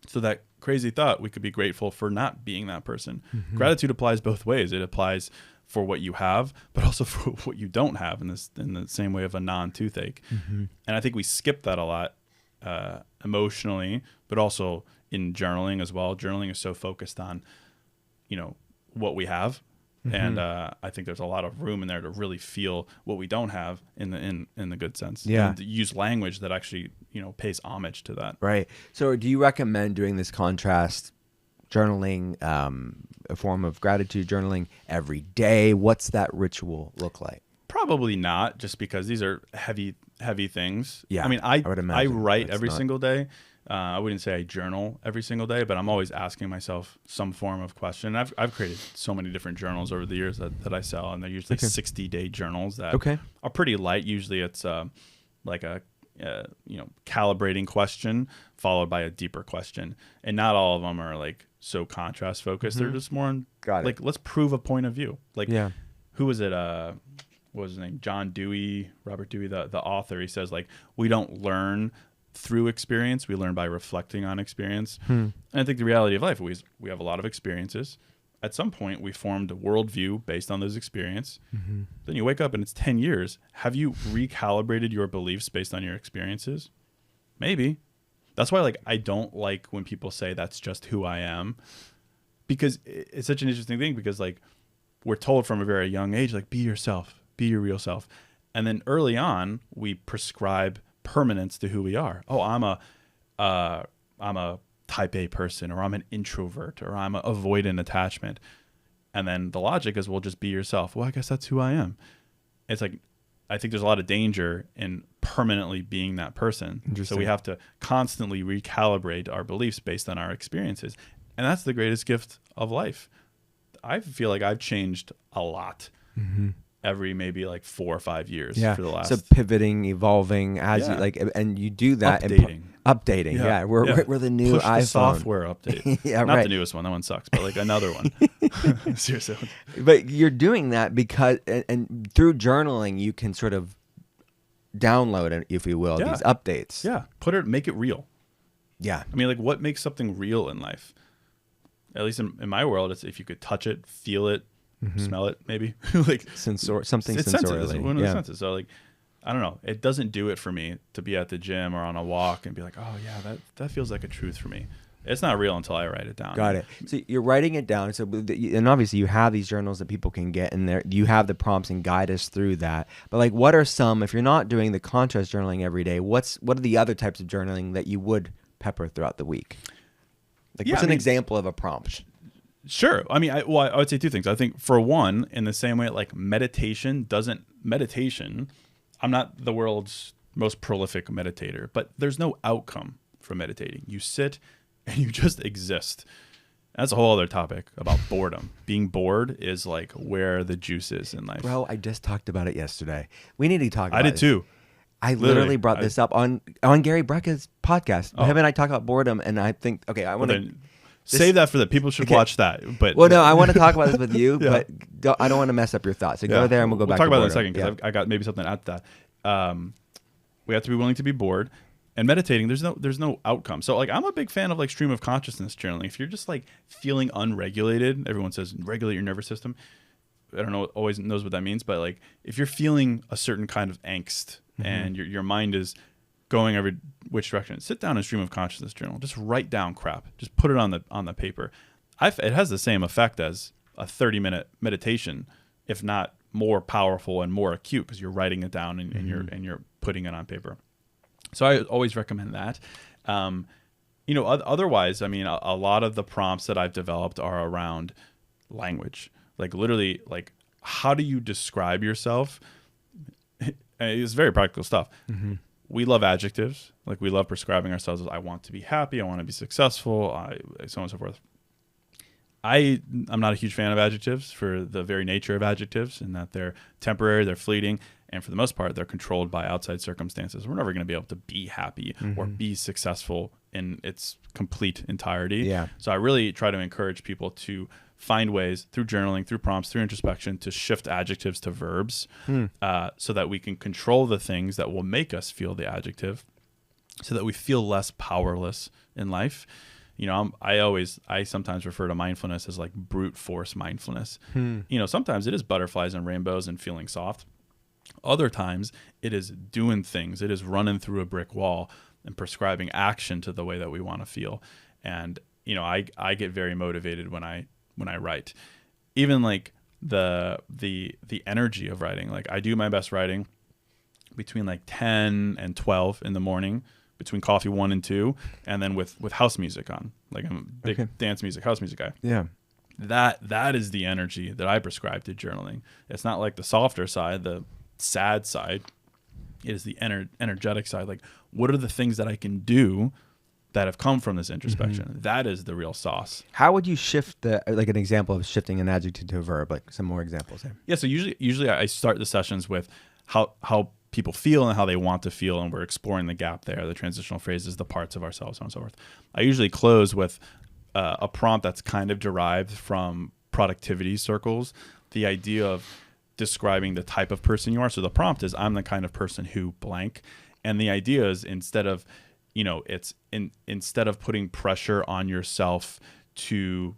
So that crazy thought, we could be grateful for not being that person. Gratitude applies both ways. It applies for what you have, but also for what you don't have in the same way of a non-toothache. And I think we skip that a lot. Emotionally, but also in journaling as well. Journaling is so focused on, what we have, And I think there's a lot of room in there to really feel what we don't have in the good sense. Yeah. And to use language that actually, pays homage to that. Right. So do you recommend doing this contrast journaling, a form of gratitude journaling every day? What's that ritual look like? Probably not, just because these are heavy things. Yeah, I mean, I would imagine I write that's every not- single day. I wouldn't say I journal every single day, but I'm always asking myself some form of question. I've created so many different journals over the years that I sell, and they're usually 60-day journals that are pretty light. Usually it's like a calibrating question followed by a deeper question, and not all of them are like so contrast focused. They're just more on like, let's prove a point of view. Like, who was it? What was his name? Robert Dewey, the author. He says, like, we don't learn through experience, we learn by reflecting on experience. And I think the reality of life, we have a lot of experiences. At some point, we formed a worldview based on those experiences. Then you wake up and it's 10 years. Have you recalibrated your beliefs based on your experiences? Maybe. That's why, like, I don't like when people say that's just who I am, because it's such an interesting thing, because, like, we're told from a very young age, like, be yourself, be your real self. And then early on, we prescribe permanence to who we are. Oh, I'm a type A person, or I'm an introvert, or I'm a avoidant attachment. And then the logic is, well, just be yourself. Well, I guess that's who I am. It's like, I think there's a lot of danger in permanently being that person. So we have to constantly recalibrate our beliefs based on our experiences. And that's the greatest gift of life. I feel like I've changed a lot every maybe like 4 or 5 years for the last. So pivoting, evolving as you like, and you do that. Updating. Yeah. We're the new Push iPhone. The software update. Not the newest one. That one sucks, but like another one. Seriously. But you're doing that because, and through journaling, you can sort of download it, if you will, these updates. Yeah. Make it real. Yeah. I mean, like, what makes something real in life? At least in my world, it's if you could touch it, feel it, smell it, maybe. Like something it's sensorially. Senses. It's one of the senses. So, like, I don't know. It doesn't do it for me to be at the gym or on a walk and be like, oh yeah, that feels like a truth for me. It's not real until I write it down. Got it. So you're writing it down. So, and obviously you have these journals that people can get in there. You have the prompts and guide us through that. But like, what are some, if you're not doing the contrast journaling every day, what are the other types of journaling that you would pepper throughout the week? Like, what's an example of a prompt? Sure. I mean, I would say two things. I think, for one, in the same way, like, meditation, I'm not the world's most prolific meditator, but there's no outcome from meditating. You sit and you just exist. That's a whole other topic about boredom. Being bored is like where the juice is in life. Bro, I just talked about it yesterday. We need to talk about it. I did too. I literally brought this up on Gary Brecka's podcast. Him and I talk about boredom, and I think, okay, I want to save that for the people should watch that. But no, I want to talk about this with you, but I don't want to mess up your thoughts. So go there, and we'll go back. Talk to about boredom. that in a second, because I got maybe something to add to that. We have to be willing to be bored. And meditating, there's no outcome. So, like, I'm a big fan of, like, stream of consciousness journaling. If you're just, like, feeling unregulated, everyone says regulate your nervous system. I don't know, always knows what that means, but, like, if you're feeling a certain kind of angst and your mind is going every which direction, sit down and stream of consciousness journal. Just write down crap. Just put it on the paper. It has the same effect as a 30-minute meditation, if not more powerful and more acute, because you're writing it down and you're putting it on paper. So I always recommend that. Otherwise, I mean, a lot of the prompts that I've developed are around language. Like, literally, like, how do you describe yourself? It's very practical stuff. We love adjectives. Like, we love prescribing ourselves as, I want to be happy, I want to be successful, so on and so forth. I'm not a huge fan of adjectives for the very nature of adjectives, in that they're temporary, they're fleeting, and for the most part, they're controlled by outside circumstances. We're never going to be able to be happy or be successful in its complete entirety. Yeah. So I really try to encourage people to find ways through journaling, through prompts, through introspection, to shift adjectives to verbs, so that we can control the things that will make us feel the adjective, so that we feel less powerless in life. I sometimes refer to mindfulness as like brute force mindfulness. Sometimes it is butterflies and rainbows and feeling soft. Other times it is doing things. It is running through a brick wall and prescribing action to the way that we want to feel. And, I get very motivated when I write. Even like the energy of writing. Like I do my best writing between like 10 and 12 in the morning, between coffee 1 and 2, and then with house music on. Like I'm a big dance music, house music guy. Yeah. That is the energy that I prescribe to journaling. It's not like the softer side, the sad side. It is the energetic side. Like, what are the things that I can do that have come from this introspection? That is the real sauce. How would you shift like an example of shifting an adjective to a verb? Like some more examples there. Yeah. So usually I start the sessions with how people feel and how they want to feel, and we're exploring the gap there, the transitional phrases, the parts of ourselves, so on and so forth. I usually close with a prompt that's kind of derived from productivity circles, the idea of describing the type of person you are. So the prompt is, I'm the kind of person who blank. And the idea is, instead of putting pressure on yourself to,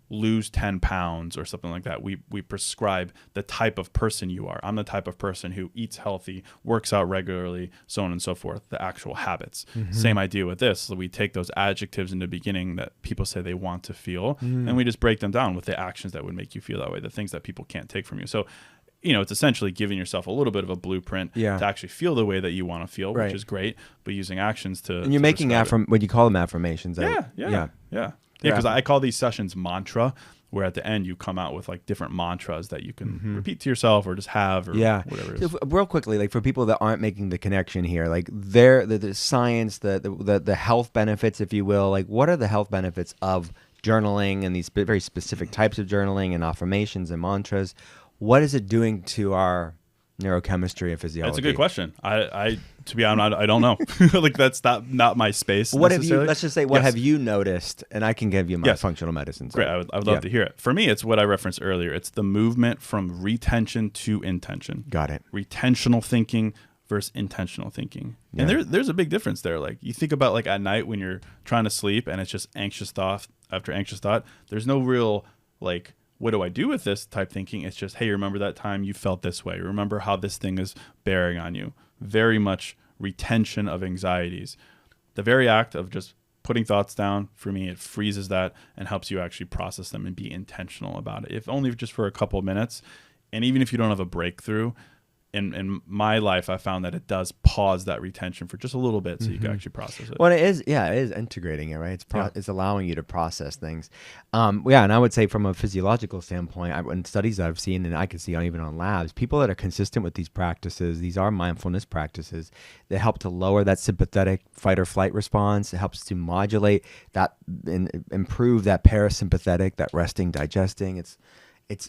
lose 10 pounds or something like that, we prescribe the type of person you are. I'm the type of person who eats healthy, works out regularly, so on and so forth, the actual habits. Same idea with this. So we take those adjectives in the beginning that people say they want to feel, and we just break them down with the actions that would make you feel that way, the things that people can't take from you. So, it's essentially giving yourself a little bit of a blueprint to actually feel the way that you want to feel, which is great, but using actions to. And you're making what you call them affirmations. Yeah. Because I call these sessions mantra, where at the end you come out with like different mantras that you can repeat to yourself or just have or whatever it is. So real quickly, like for people that aren't making the connection here, like the science, the health benefits, if you will, like what are the health benefits of journaling and these very specific types of journaling and affirmations and mantras? What is it doing to our neurochemistry and physiology? That's a good question. I to be honest, I don't know. Like that's not my space. What have you? Let's just say, what have you noticed? And I can give you my functional medicine. Great. I would love to hear it. For me, it's what I referenced earlier. It's the movement from retention to intention. Got it. Retentional thinking versus intentional thinking. And there's a big difference there. Like you think about like at night when you're trying to sleep and it's just anxious thought after anxious thought. There's no real like, what do I do with this type thinking? It's just, hey, remember that time you felt this way. Remember how this thing is bearing on you. Very much retention of anxieties. The very act of just putting thoughts down, for me, it freezes that and helps you actually process them and be intentional about it. If only just for a couple of minutes. And even if you don't have a breakthrough, in my life, I found that it does pause that retention for just a little bit so you can actually process it. Well, it is integrating it, right? It's allowing you to process things. And I would say from a physiological standpoint, in studies that I've seen, and I can see even on labs, people that are consistent with these practices, these are mindfulness practices that help to lower that sympathetic fight or flight response. It helps to modulate that and improve that parasympathetic, that resting, digesting. It's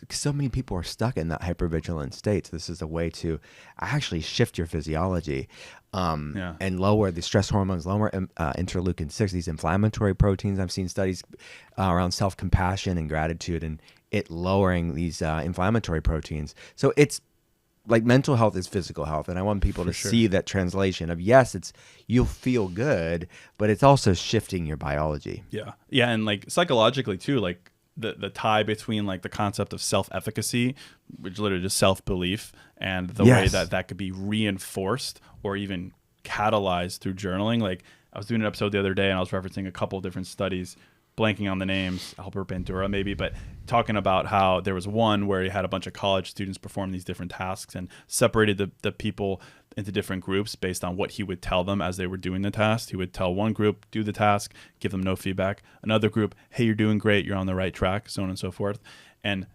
so many people are stuck in that hypervigilant state. So this is a way to actually shift your physiology and lower the stress hormones, lower interleukin-6, these inflammatory proteins. I've seen studies around self-compassion and gratitude and it lowering these inflammatory proteins. So it's like mental health is physical health. And I want people to see that translation of, yes, you'll feel good, but it's also shifting your biology. Yeah. Yeah. And like psychologically too, like, the tie between like the concept of self-efficacy, which is literally just self-belief, and the way that could be reinforced or even catalyzed through journaling. Like I was doing an episode the other day and I was referencing a couple of different studies, blanking on the names, Albert Bandura maybe, but talking about how there was one where he had a bunch of college students perform these different tasks and separated the people into different groups based on what he would tell them as they were doing the task. He would tell one group, do the task, give them no feedback. Another group, hey, you're doing great, you're on the right track, so on and so forth. And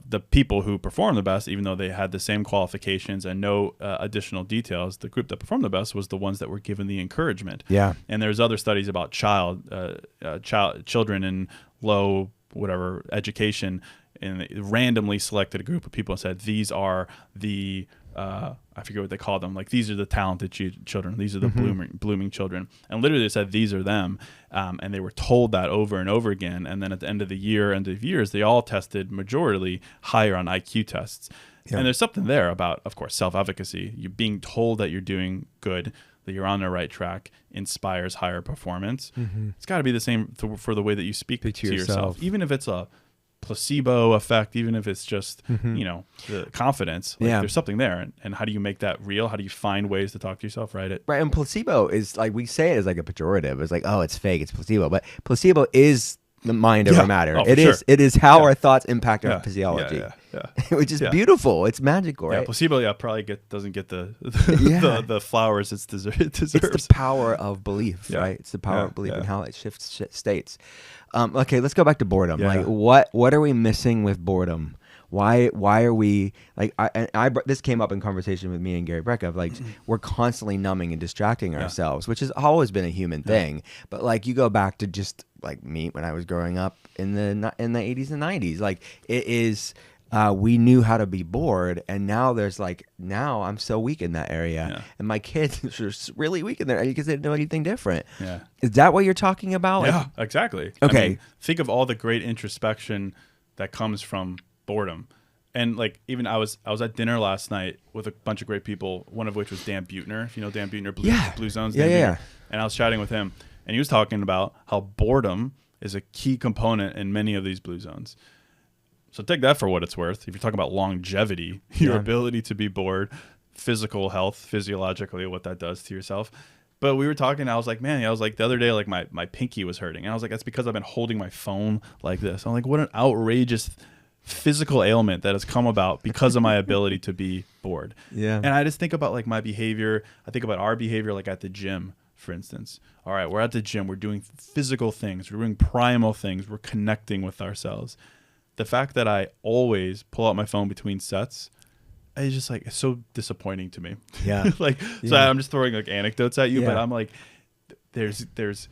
the people who performed the best, even though they had the same qualifications and no additional details, the group that performed the best was the ones that were given the encouragement. Yeah. And there's other studies about children in low whatever education, and they randomly selected a group of people and said, these are the I forget what they called them. Like, these are the talented children. These are the blooming children. And literally they said, these are them. And they were told that over and over again. And then at the end of the years, they all tested majorly higher on IQ tests. Yeah. And there's something there about, of course, self-efficacy. You being told that you're doing good, that you're on the right track, inspires higher performance. It's got to be the same for the way that you speak to yourself. Even if it's a placebo effect, even if it's just the confidence, like there's something there. And how do you make that real? How do you find ways to talk to yourself? Right. And placebo is like, we say it as like a pejorative. It's like, oh, it's fake, it's placebo, but placebo is the mind over Yeah. matter. Oh, for It is. sure. It is how Yeah. our thoughts impact Yeah. our physiology, Yeah. which is Yeah. beautiful. It's magical, Yeah, right? placebo, probably doesn't get the Yeah. the flowers it It's deserves. the power of belief, Yeah. right? It's the power Yeah. of belief Yeah. and how it shifts states. Okay, let's go back to boredom. Yeah. Like, what are we missing with boredom? Why are we like? This came up in conversation with me and Gary Brecka of like we're constantly numbing and distracting ourselves, which has always been a human thing. But like you go back to just like me when I was growing up in the 80s and 90s, like it is. We knew how to be bored, and now now I'm so weak in that area, and my kids are really weak in there because they didn't know anything different. Yeah. Is that what you're talking about? Yeah, exactly. Okay. I mean, think of all the great introspection that comes from boredom. And like even I was at dinner last night with a bunch of great people, one of which was Dan Buettner. If you know Dan Buettner, Blue Zones. Dan Buettner. And I was chatting with him, and he was talking about how boredom is a key component in many of these blue zones. So take that for what it's worth. If you're talking about longevity, your ability to be bored, physical health, physiologically, what that does to yourself. But we were talking, I was like, man, I was like, the other day, like my pinky was hurting. And I was like, that's because I've been holding my phone like this. I'm like, what an outrageous physical ailment that has come about because of my ability to be bored. Yeah. And I just think about like my behavior. I think about our behavior, like at the gym, for instance. All right, we're at the gym. We're doing physical things. We're doing primal things. We're connecting with ourselves. The fact that I always pull out my phone between sets is just like, it's so disappointing to me. Yeah. So I'm just throwing like anecdotes at you, but I'm like, there's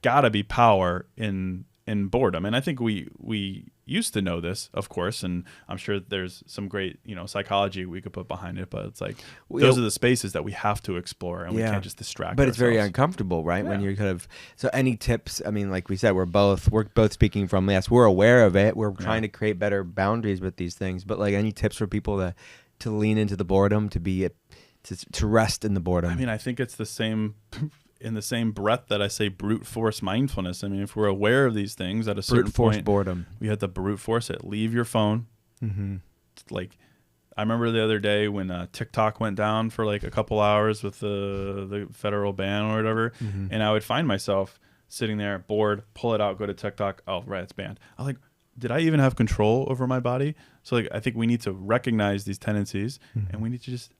gotta be power in boredom. And I think we used to know this, of course, and I'm sure there's some great, psychology we could put behind it, but it's like, those are the spaces that we have to explore, and we can't just distract But it's very ourselves. uncomfortable, right? When you're kind of, so any tips? I mean, like we said, we're both speaking from, yes, we're aware of it. We're trying to create better boundaries with these things, but like any tips for people to lean into the boredom, to rest in the boredom? I mean, I think it's the same in the same breath that I say brute force mindfulness. I mean, if we're aware of these things at a certain brute force point, boredom. we had to brute force it. Leave your phone. Mm-hmm. Like, I remember the other day when TikTok went down for like a couple hours with the federal ban or whatever, and I would find myself sitting there bored, pull it out, go to TikTok. Oh, right, it's banned. I was like, did I even have control over my body? So like, I think we need to recognize these tendencies, and we need to just,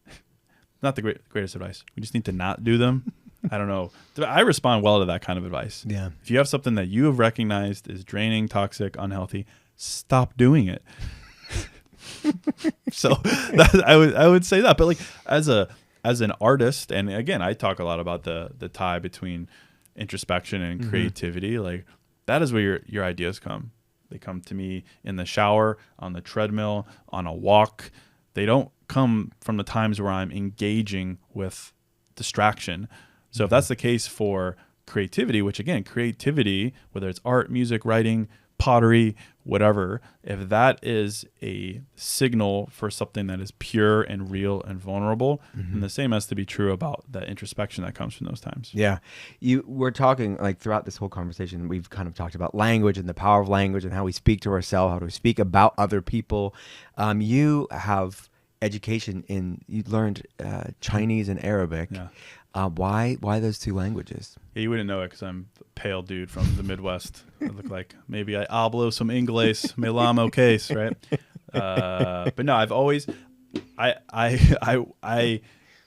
not the greatest advice. We just need to not do them. I don't know. I respond well to that kind of advice. Yeah. If you have something that you have recognized is draining, toxic, unhealthy, stop doing it. So I would say that. But like as an artist, and again, I talk a lot about the tie between introspection and creativity. Like that is where your ideas come. They come to me in the shower, on the treadmill, on a walk. They don't come from the times where I'm engaging with distraction. So if that's the case for creativity, which again, creativity, whether it's art, music, writing, pottery, whatever, if that is a signal for something that is pure and real and vulnerable, then the same has to be true about that introspection that comes from those times. Yeah. We're talking like throughout this whole conversation, we've kind of talked about language and the power of language and how we speak to ourselves, how do we speak about other people. You have education you learned Chinese and Arabic. Yeah. Why those two languages? Yeah, you wouldn't know it because I'm a pale dude from the Midwest. I look like maybe I hablo some inglés, me llamo case, right? But no, I've always, my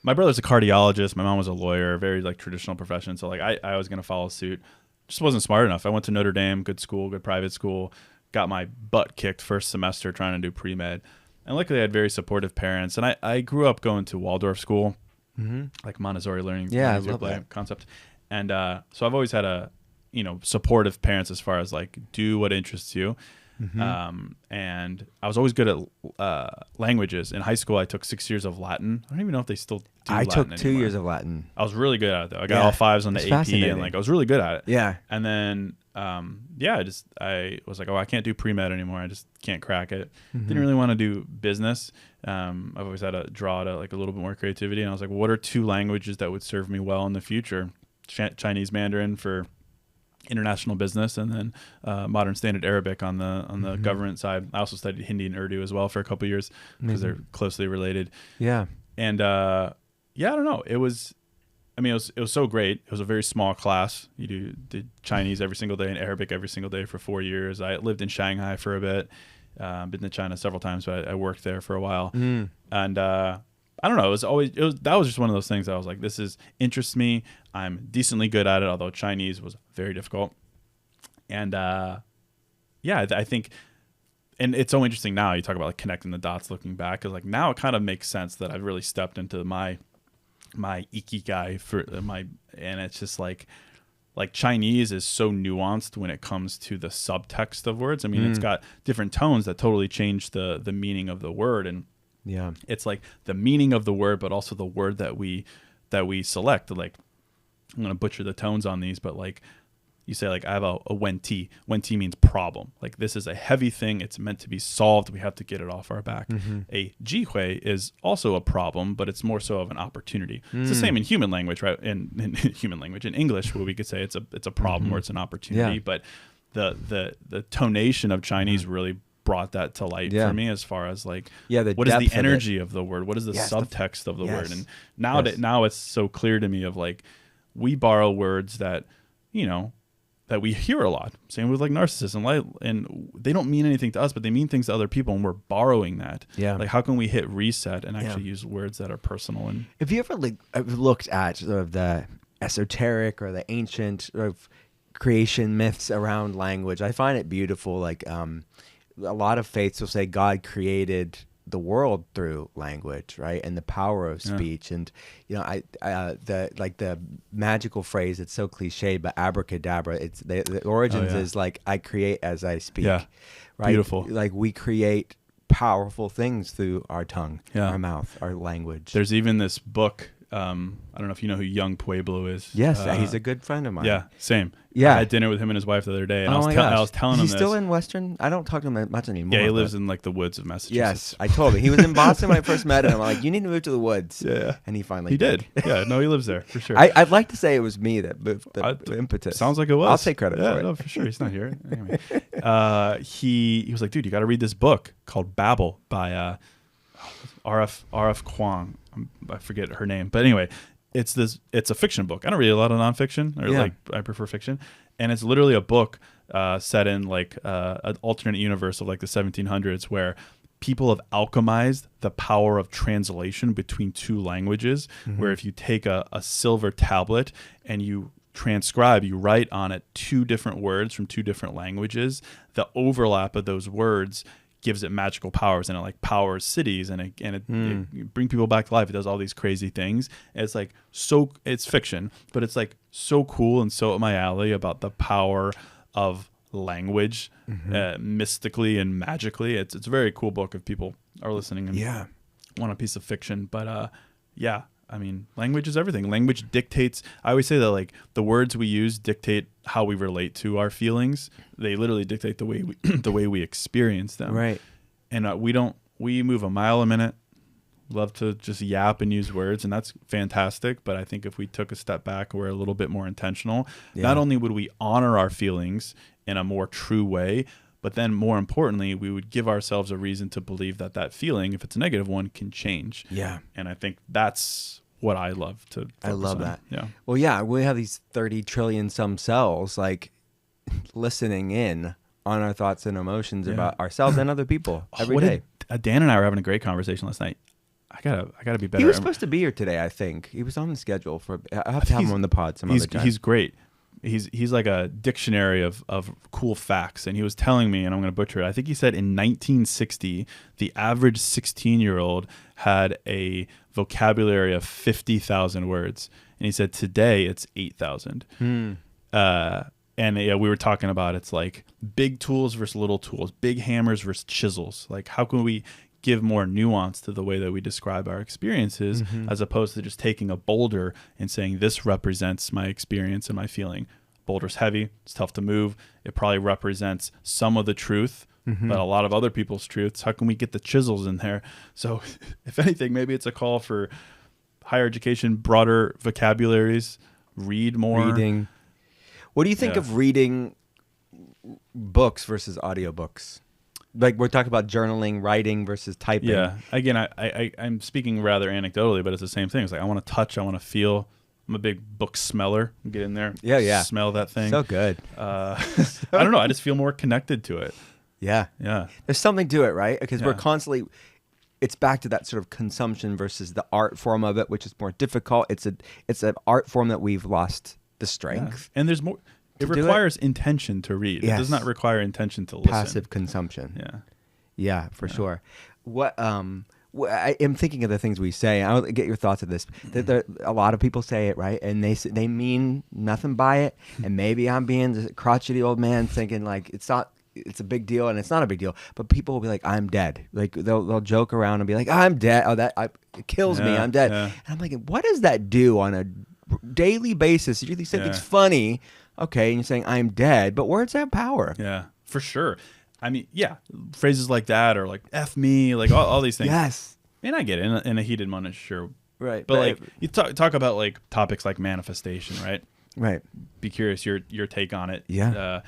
brother's a cardiologist. My mom was a lawyer, very like traditional profession. So like I was gonna follow suit. Just wasn't smart enough. I went to Notre Dame, good school, good private school. Got my butt kicked first semester trying to do pre-med. And luckily I had very supportive parents. And I grew up going to Waldorf school. Like Montessori learning, Yeah, I love that concept, and so I've always had supportive parents as far as like do what interests you, and I was always good at languages. In high school, I took 6 years of Latin. I don't even know if they still do. I Latin took 2 anymore. years of Latin. I was really good at it though. I got all fives on the It's AP, fascinating. and like I was really good at it. Yeah. And then I was like, oh, I can't do pre-med anymore. I just can't crack it. Didn't really want to do business. I've always had a draw to like a little bit more creativity. And I was like, what are two languages that would serve me well in the future? Chinese Mandarin for international business, and then modern standard Arabic on the government side. I also studied Hindi and Urdu as well for a couple of years because they're closely related. Yeah. And I don't know. It was, I mean, it was so great. It was a very small class. Did Chinese every single day and Arabic every single day for 4 years. I lived in Shanghai for a bit. Been to China several times, but I worked there for a while. And I don't know. That was just one of those things that I was like, this interests me. I'm decently good at it, although Chinese was very difficult. And yeah, I think, and it's so interesting now. You talk about like connecting the dots, looking back, because like now it kind of makes sense that I've really stepped into my ikigai and it's just like Chinese is so nuanced when it comes to the subtext of words. I mean, it's got different tones that totally change the meaning of the word, and yeah, it's like the meaning of the word, but also the word that we select. Like, I'm gonna butcher the tones on these, but like you say, like I have a wenti. Wenti means problem. Like this is a heavy thing. It's meant to be solved. We have to get it off our back. A jihui is also a problem, but it's more so of an opportunity. It's the same in human language, right? In human language, in English, where we could say it's a problem or it's an opportunity. Yeah. But the tonation of Chinese really brought that to light for me, as far as like, what is the energy of the word? What is the subtext of the word? And now it's so clear to me of like, we borrow words that, that we hear a lot. Same with like narcissism, and they don't mean anything to us, but they mean things to other people, and we're borrowing that. Yeah. Like, how can we hit reset and actually use words that are personal? And have you ever looked at sort of the esoteric or the ancient sort of creation myths around language? I find it beautiful. Like a lot of faiths will say God created the world through language, right, and the power of speech. And the magical phrase, it's so cliched, but abracadabra, it's the origins is like, I create as I speak. Right, beautiful. Like we create powerful things through our tongue, our mouth, our language. There's even this book, I don't know if you know who Young Pueblo is. Yes, he's a good friend of mine. Yeah, same. Yeah, I had dinner with him and his wife the other day, and I was telling him he's still in Western. I don't talk to him much anymore. Yeah, he lives in like the woods of Massachusetts. Yes, I told him he was in Boston when I first met him. I'm like, you need to move to the woods. Yeah, and he finally did. Yeah, no, he lives there for sure. I'd like to say it was me that the impetus. Sounds like it was. I'll take credit for it. No, for sure. He's not here. Anyway, he was like, dude, you got to read this book called Babel by R.F. Kuang. I forget her name, but anyway. It's a fiction book. I don't read a lot of nonfiction, or I prefer fiction. And it's literally a book set in like an alternate universe of like the 1700s, where people have alchemized the power of translation between two languages, where if you take a silver tablet and you transcribe, you write on it two different words from two different languages, the overlap of those words gives it magical powers, and it like powers cities, and it bring people back to life. It does all these crazy things. And it's like, so it's fiction, but it's like so cool and so up my alley about the power of language, mystically and magically. It's a very cool book if people are listening and want a piece of fiction. But I mean, language is everything. Language dictates. I always say that like the words we use dictate how we relate to our feelings. They literally dictate the way we experience them. Right. And we move a mile a minute. Love to just yap and use words, and that's fantastic. But I think if we took a step back, we're a little bit more intentional. Not only would we honor our feelings in a more true way, but then more importantly, we would give ourselves a reason to believe that feeling, if it's a negative one, can change. Yeah. And I think that's what I love to focus on. I love that. Yeah. Well, yeah, we have these 30 trillion some cells like listening in on our thoughts and emotions about ourselves and other people every day. Dan and I were having a great conversation last night. I gotta be better. He was supposed to be here today, I think. He was on the schedule for. I have to have him on the pod some other time. He's great. He's like a dictionary of cool facts, and he was telling me, and I'm going to butcher it, I think he said in 1960 the average 16-year-old had a vocabulary of 50,000 words, and he said today it's 8,000. And we were talking about, it's like big tools versus little tools, big hammers versus chisels. Like, how can we give more nuance to the way that we describe our experiences, as opposed to just taking a boulder and saying this represents my experience and my feeling. Boulder's heavy, it's tough to move, it probably represents some of the truth, but a lot of other people's truths. How can we get the chisels in there? So if anything, maybe it's a call for higher education, broader vocabularies, read more. Reading. What do you think of reading books versus audiobooks? Like, we're talking about journaling, writing versus typing. Yeah. Again, I'm speaking rather anecdotally, but it's the same thing. It's like, I want to touch, I want to feel I'm a big book smeller. Get in there. Yeah. Smell that thing. So good. I don't know. I just feel more connected to it. Yeah. Yeah. There's something to it, right? Because we're Yeah. constantly, it's back to that sort of consumption versus the art form of it, which is more difficult. It's an art form that we've lost the strength. And there's more. It do it. requires intention to read. It does Yes. not require intention to listen. Passive consumption. Yeah. Yeah, for sure. I am thinking of the things we say. I'll get your thoughts of this. A lot of people say it, right? And they mean nothing by it. And maybe I'm being the crotchety old man thinking like it's a big deal, and it's not a big deal. But people will be like, "I'm dead." Like they'll joke around and be like, "I'm dead." Oh, it kills me. I'm dead. Yeah. And I'm like, what does that do on a daily basis? If you think it's funny, okay, and you're saying I'm dead, but words have power. Yeah, for sure. I mean, yeah, phrases like that or like "F me," like all these things. Yes. And I get it in a heated moment, sure. Right. But like you talk about like topics like manifestation, right? Right. Be curious your take on it. Yeah.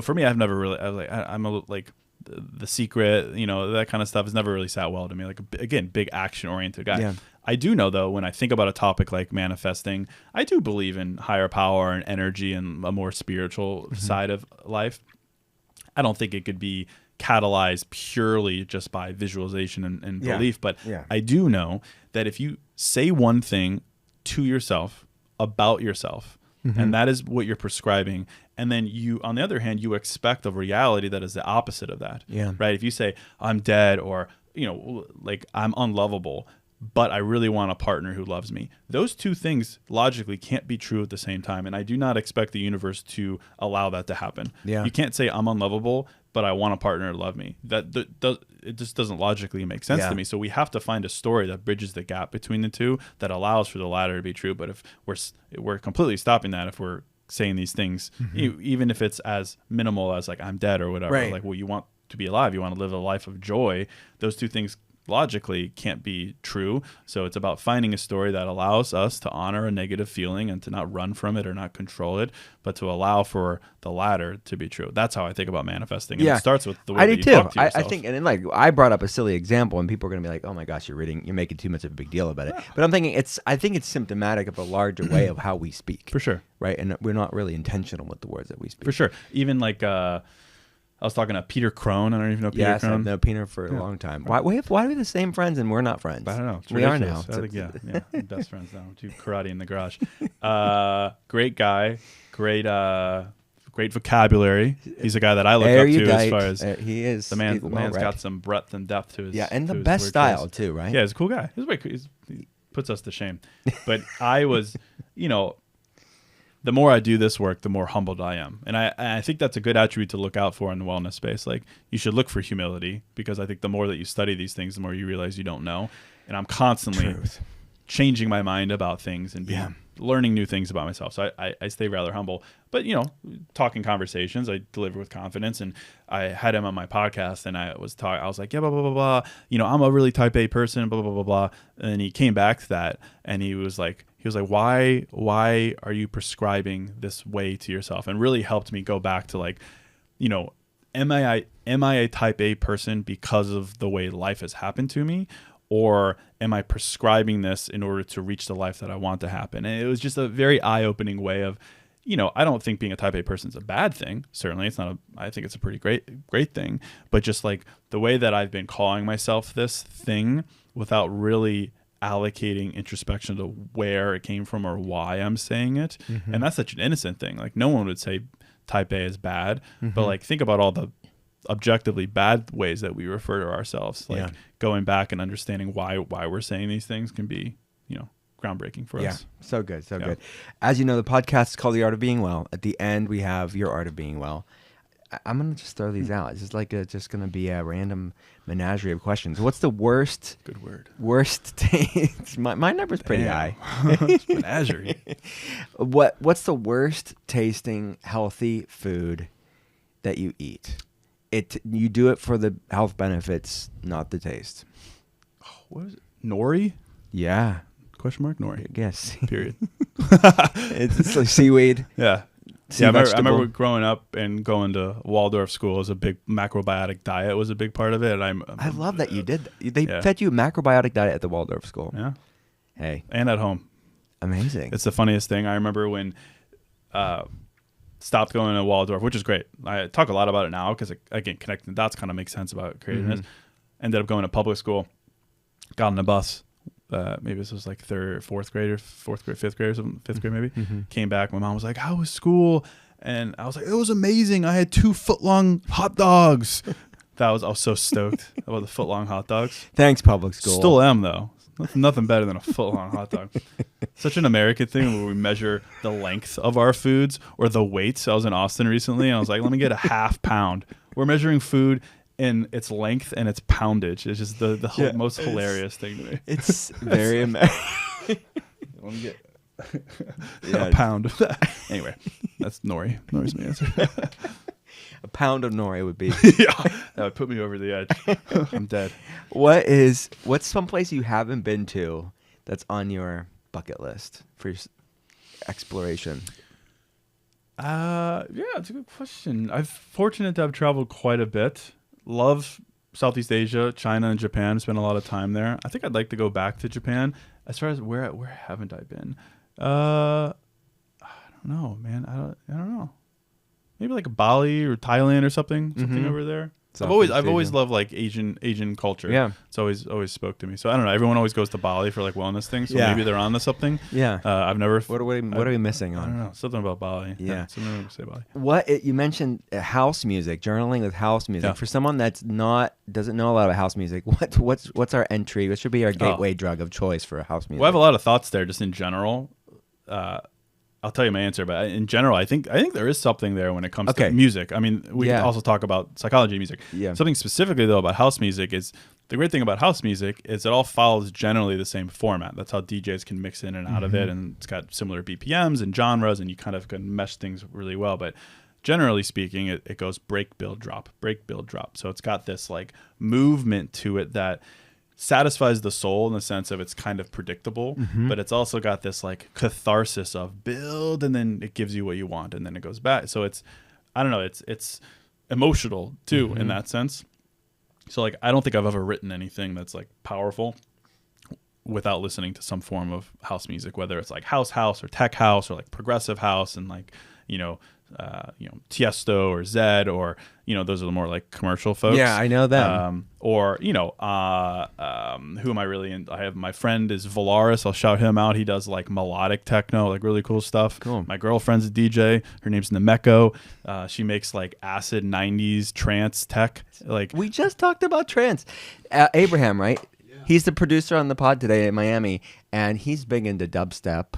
For me, I've never really. I'm like the Secret. That kind of stuff has never really sat well to me. Like again, big action oriented guy. Yeah. I do know though, when I think about a topic like manifesting, I do believe in higher power and energy and a more spiritual side of life. I don't think it could be catalyzed purely just by visualization and belief, but I do know that if you say one thing to yourself about yourself, and that is what you're prescribing, and then you, on the other hand, you expect a reality that is the opposite of that. Yeah. Right? If you say I'm dead, or like I'm unlovable, but I really want a partner who loves me, those two things logically can't be true at the same time, and I do not expect the universe to allow that to happen. Yeah. You can't say I'm unlovable, but I want a partner to love me. It just doesn't logically make sense to me. So we have to find a story that bridges the gap between the two, that allows for the latter to be true. But if we're completely stopping that, if we're saying these things, even if it's as minimal as like I'm dead or whatever, right. like, well, you want to be alive, you want to live a life of joy, those two things logically can't be true. So it's about finding a story that allows us to honor a negative feeling and to not run from it or not control it, but to allow for the latter to be true. That's how I think about manifesting. And it starts with the way that you talk to yourself. I think, and then like I brought up a silly example, and people are going to be like, "Oh my gosh, you're making too much of a big deal about it." But I'm thinking I think it's symptomatic of a larger way of how we speak. For sure. Right, and we're not really intentional with the words that we speak. For sure. Even like I was talking to Peter Crone. I don't even know Peter Crone. Yes, I've known Peter for a long time. Why are we the same friends and we're not friends? I don't know. It's we are ridiculous. now. I think, we're best friends now. We do karate in the garage. Great guy. Great vocabulary. He's a guy that I look up to as far as he is. The man's got some breadth and depth to his. Yeah, and the his best word style choice. too, right? Yeah, he's a cool guy. He puts us to shame. But I was, the more I do this work, the more humbled I am. And I think that's a good attribute to look out for in the wellness space. Like, you should look for humility, because I think the more that you study these things, the more you realize you don't know. And I'm constantly changing my mind about things and learning new things about myself. So I stay rather humble. But, talking conversations, I deliver with confidence. And I had him on my podcast, and I was like, yeah, blah, blah, blah, blah. I'm a really type A person, blah, blah, blah, blah, blah. And he came back to that, and he was like, why are you prescribing this way to yourself? And really helped me go back to like, am I a type A person because of the way life has happened to me? Or am I prescribing this in order to reach the life that I want to happen? And it was just a very eye-opening way of, I don't think being a type A person is a bad thing. Certainly it's not I think it's a pretty great thing. But just like the way that I've been calling myself this thing without really allocating introspection to where it came from or why I'm saying it. And that's such an innocent thing. Like, no one would say type A is bad, but like, think about all the objectively bad ways that we refer to ourselves. Like, going back and understanding why we're saying these things can be, groundbreaking for us. So good. Good. As you know, the podcast is called The Art of Being Well. At the end, we have Your Art of Being Well. I'm going to just throw these out. It's just like just going to be a random menagerie of questions. What's the worst? Good word. Worst taste? My number's pretty high. Menagerie. What's the worst tasting healthy food that you eat? You do it for the health benefits, not the taste. What is it? Nori? Yeah. Question mark? Nori. Yes. Period. It's like seaweed. Yeah. I remember growing up and going to Waldorf school. It was a big macrobiotic diet was a big part of it. And I love that you did that. They fed you a macrobiotic diet at the Waldorf school. Yeah. Hey. And at home. Amazing. It's the funniest thing. I remember when stopped going to Waldorf, which is great. I talk a lot about it now because, again, connecting the dots kind of makes sense about creativeness. Ended up going to public school, got on the bus. Maybe this was like fifth grade or something, fifth grade maybe. Came back. My mom was like, "How was school?" And I was like, "It was amazing. I had 2 foot-long hot dogs." I was so stoked about the foot-long hot dogs. Thanks, public school. Still am, though. Nothing better than a foot-long hot dog. Such an American thing where we measure the length of our foods or the weights. I was in Austin recently, and I was like, let me get a half pound. We're measuring food in its length and its poundage. It's just the most hilarious thing to me. It's very American. Let me get a pound of that. Anyway, that's Nori. Nori's my answer. A pound of nori would be. Yeah, that would put me over the edge. I'm dead. What's someplace you haven't been to that's on your bucket list for your exploration? Yeah, it's a good question. I'm fortunate to have traveled quite a bit. Love Southeast Asia, China, and Japan. Spent a lot of time there. I think I'd like to go back to Japan. As far as where haven't I been? I don't know, man. I don't know. Maybe like Bali or Thailand or something over there. I've always loved like Asian culture. Yeah, it's always spoke to me. So I don't know. Everyone always goes to Bali for like wellness things. So maybe they're on to something. Yeah. I've never. What are we missing on? I don't know. Something about Bali. Yeah. Something to say Bali. You mentioned house music, journaling with house music. Yeah. For someone doesn't know a lot about house music, what's our entry? What should be our gateway drug of choice for house music? Well, I have a lot of thoughts there, just in general. I'll tell you my answer, but in general, I think there is something there when it comes to music. I mean, we can also talk about psychology of music. Yeah. Something specifically though about house music is the great thing about house music is it all follows generally the same format. That's how DJs can mix in and out of it, and it's got similar BPMs and genres, and you kind of can mesh things really well. But generally speaking, it goes break, build, drop, break, build, drop. So it's got this like movement to it that satisfies the soul in the sense of it's kind of predictable, but it's also got this like catharsis of build, and then it gives you what you want, and then it goes back. So it's, I don't know, it's emotional too in that sense. So like I don't think I've ever written anything that's like powerful without listening to some form of house music, whether it's like house or tech house or like progressive house, and like Tiesto or Zed, or those are the more like commercial folks. Yeah, I know them. Or who am I really in? I have my friend is Valaris. I'll shout him out. He does like melodic techno, like really cool stuff. Cool. My girlfriend's a DJ. Her name's Nemeko. She makes like acid 90s trance tech. Like we just talked about trance. Abraham, right? Yeah. He's the producer on the pod today in Miami, and he's big into dubstep.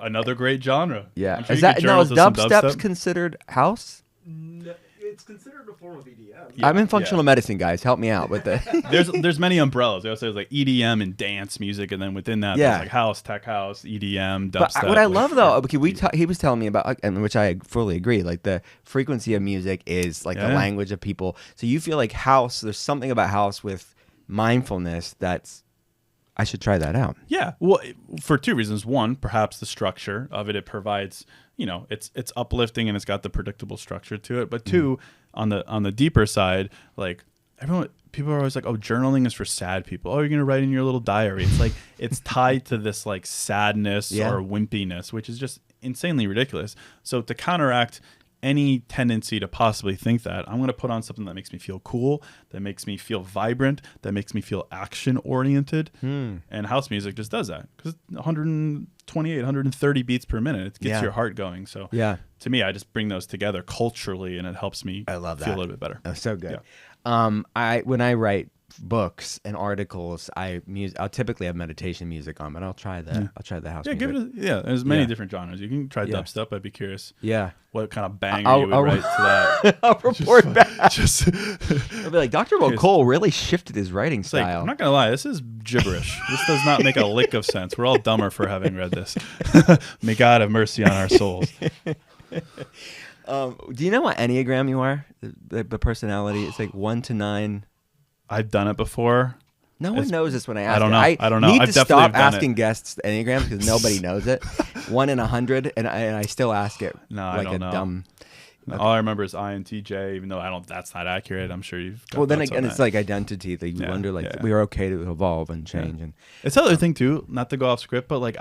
Another great genre. Yeah. Sure Is dubstep considered house? No, it's considered a form of EDM. Yeah, I'm in functional medicine, guys. Help me out with it. There's many umbrellas. There's like EDM and dance music, and then within that, there's like house, tech house, EDM, dubstep. But what I love though, he was telling me about, and which I fully agree, like the frequency of music is like the language of people. So you feel like house, there's something about house with mindfulness that's, I should try that out. Yeah, well, for two reasons. One, perhaps the structure of it. It provides, it's uplifting and it's got the predictable structure to it. But two, on the deeper side, like people are always like, oh, journaling is for sad people. Oh, you're gonna write in your little diary. It's like it's tied to this like sadness or wimpiness, which is just insanely ridiculous. So to counteract any tendency to possibly think that, I'm going to put on something that makes me feel cool, that makes me feel vibrant, that makes me feel action oriented. And house music just does that because 128, 130 beats per minute. It gets your heart going. So to me, I just bring those together culturally, and it helps me feel a little bit better. Oh, so good. Yeah. When I write books and articles, I'll typically have meditation music on, but I'll try the house music. There's many different genres. You can try dubstep. I'd be curious. Yeah. What kind of banger you would write to that? I'll report back. I'll be like, Dr. Cole really shifted his writing style. Like, I'm not gonna lie, this is gibberish. This does not make a lick of sense. We're all dumber for having read this. May God have mercy on our souls. Do you know what Enneagram you are? The personality. It's like 1 to 9. I've done it before. No one knows this when I ask. I don't know. Need I've to definitely stop asking guests Enneagrams because nobody knows it. 1 in 100, and I still ask it. No, like I don't a know. dumb. All I remember is INTJ, even though that's not accurate. I'm sure you've got Well, then thoughts on again, it's that. like identity that you Yeah, wonder, like yeah. we are okay to evolve and change. And It's the other thing too, not to go off script, but like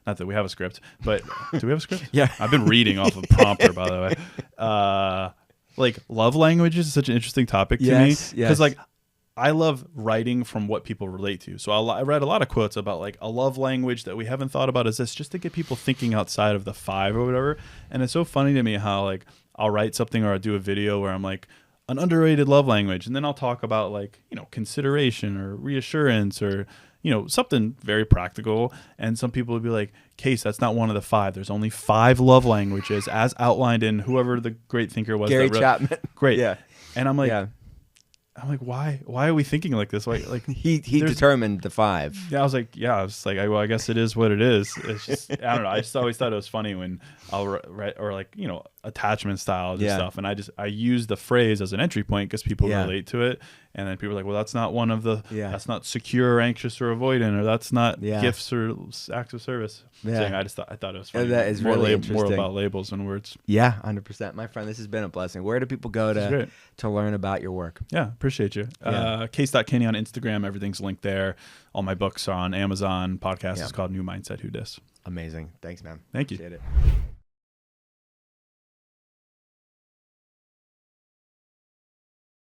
not that we have a script, but do we have a script? Yeah. I've been reading off of prompter, by the way. Like love languages is such an interesting topic to me. Yes, Because like I love writing from what people relate to. So I read a lot of quotes about like a love language that we haven't thought about is this, just to get people thinking outside of the 5 or whatever. And it's so funny to me how like I'll write something or I'll do a video where I'm like, an underrated love language, and then I'll talk about like, you know, consideration or reassurance or, you know, something very practical. And some people would be like, Case, that's not one of the 5. There's only 5 love languages as outlined in whoever the great thinker was. Gary Chapman. Great. Yeah. And I'm like, Yeah. why are we thinking like this? Like He determined the 5. yeah, I was like, well, I guess it is what it is. It's just, I don't know. I just always thought it was funny when I'll write or like, you know, attachment styles and stuff. And I use the phrase as an entry point because people relate to it. And then people are like, well, that's not one of the, that's not secure, anxious, or avoidant, or that's not gifts or acts of service. Yeah. So I thought it was funny. That is more really interesting. More about labels and words. Yeah, 100%. My friend, this has been a blessing. Where do people go to learn about your work? Yeah, appreciate you. Case.Kenny on Instagram. Everything's linked there. All my books are on Amazon. Podcast is called New Mindset Who Dis. Amazing. Thanks, man. Thank you. Appreciate it.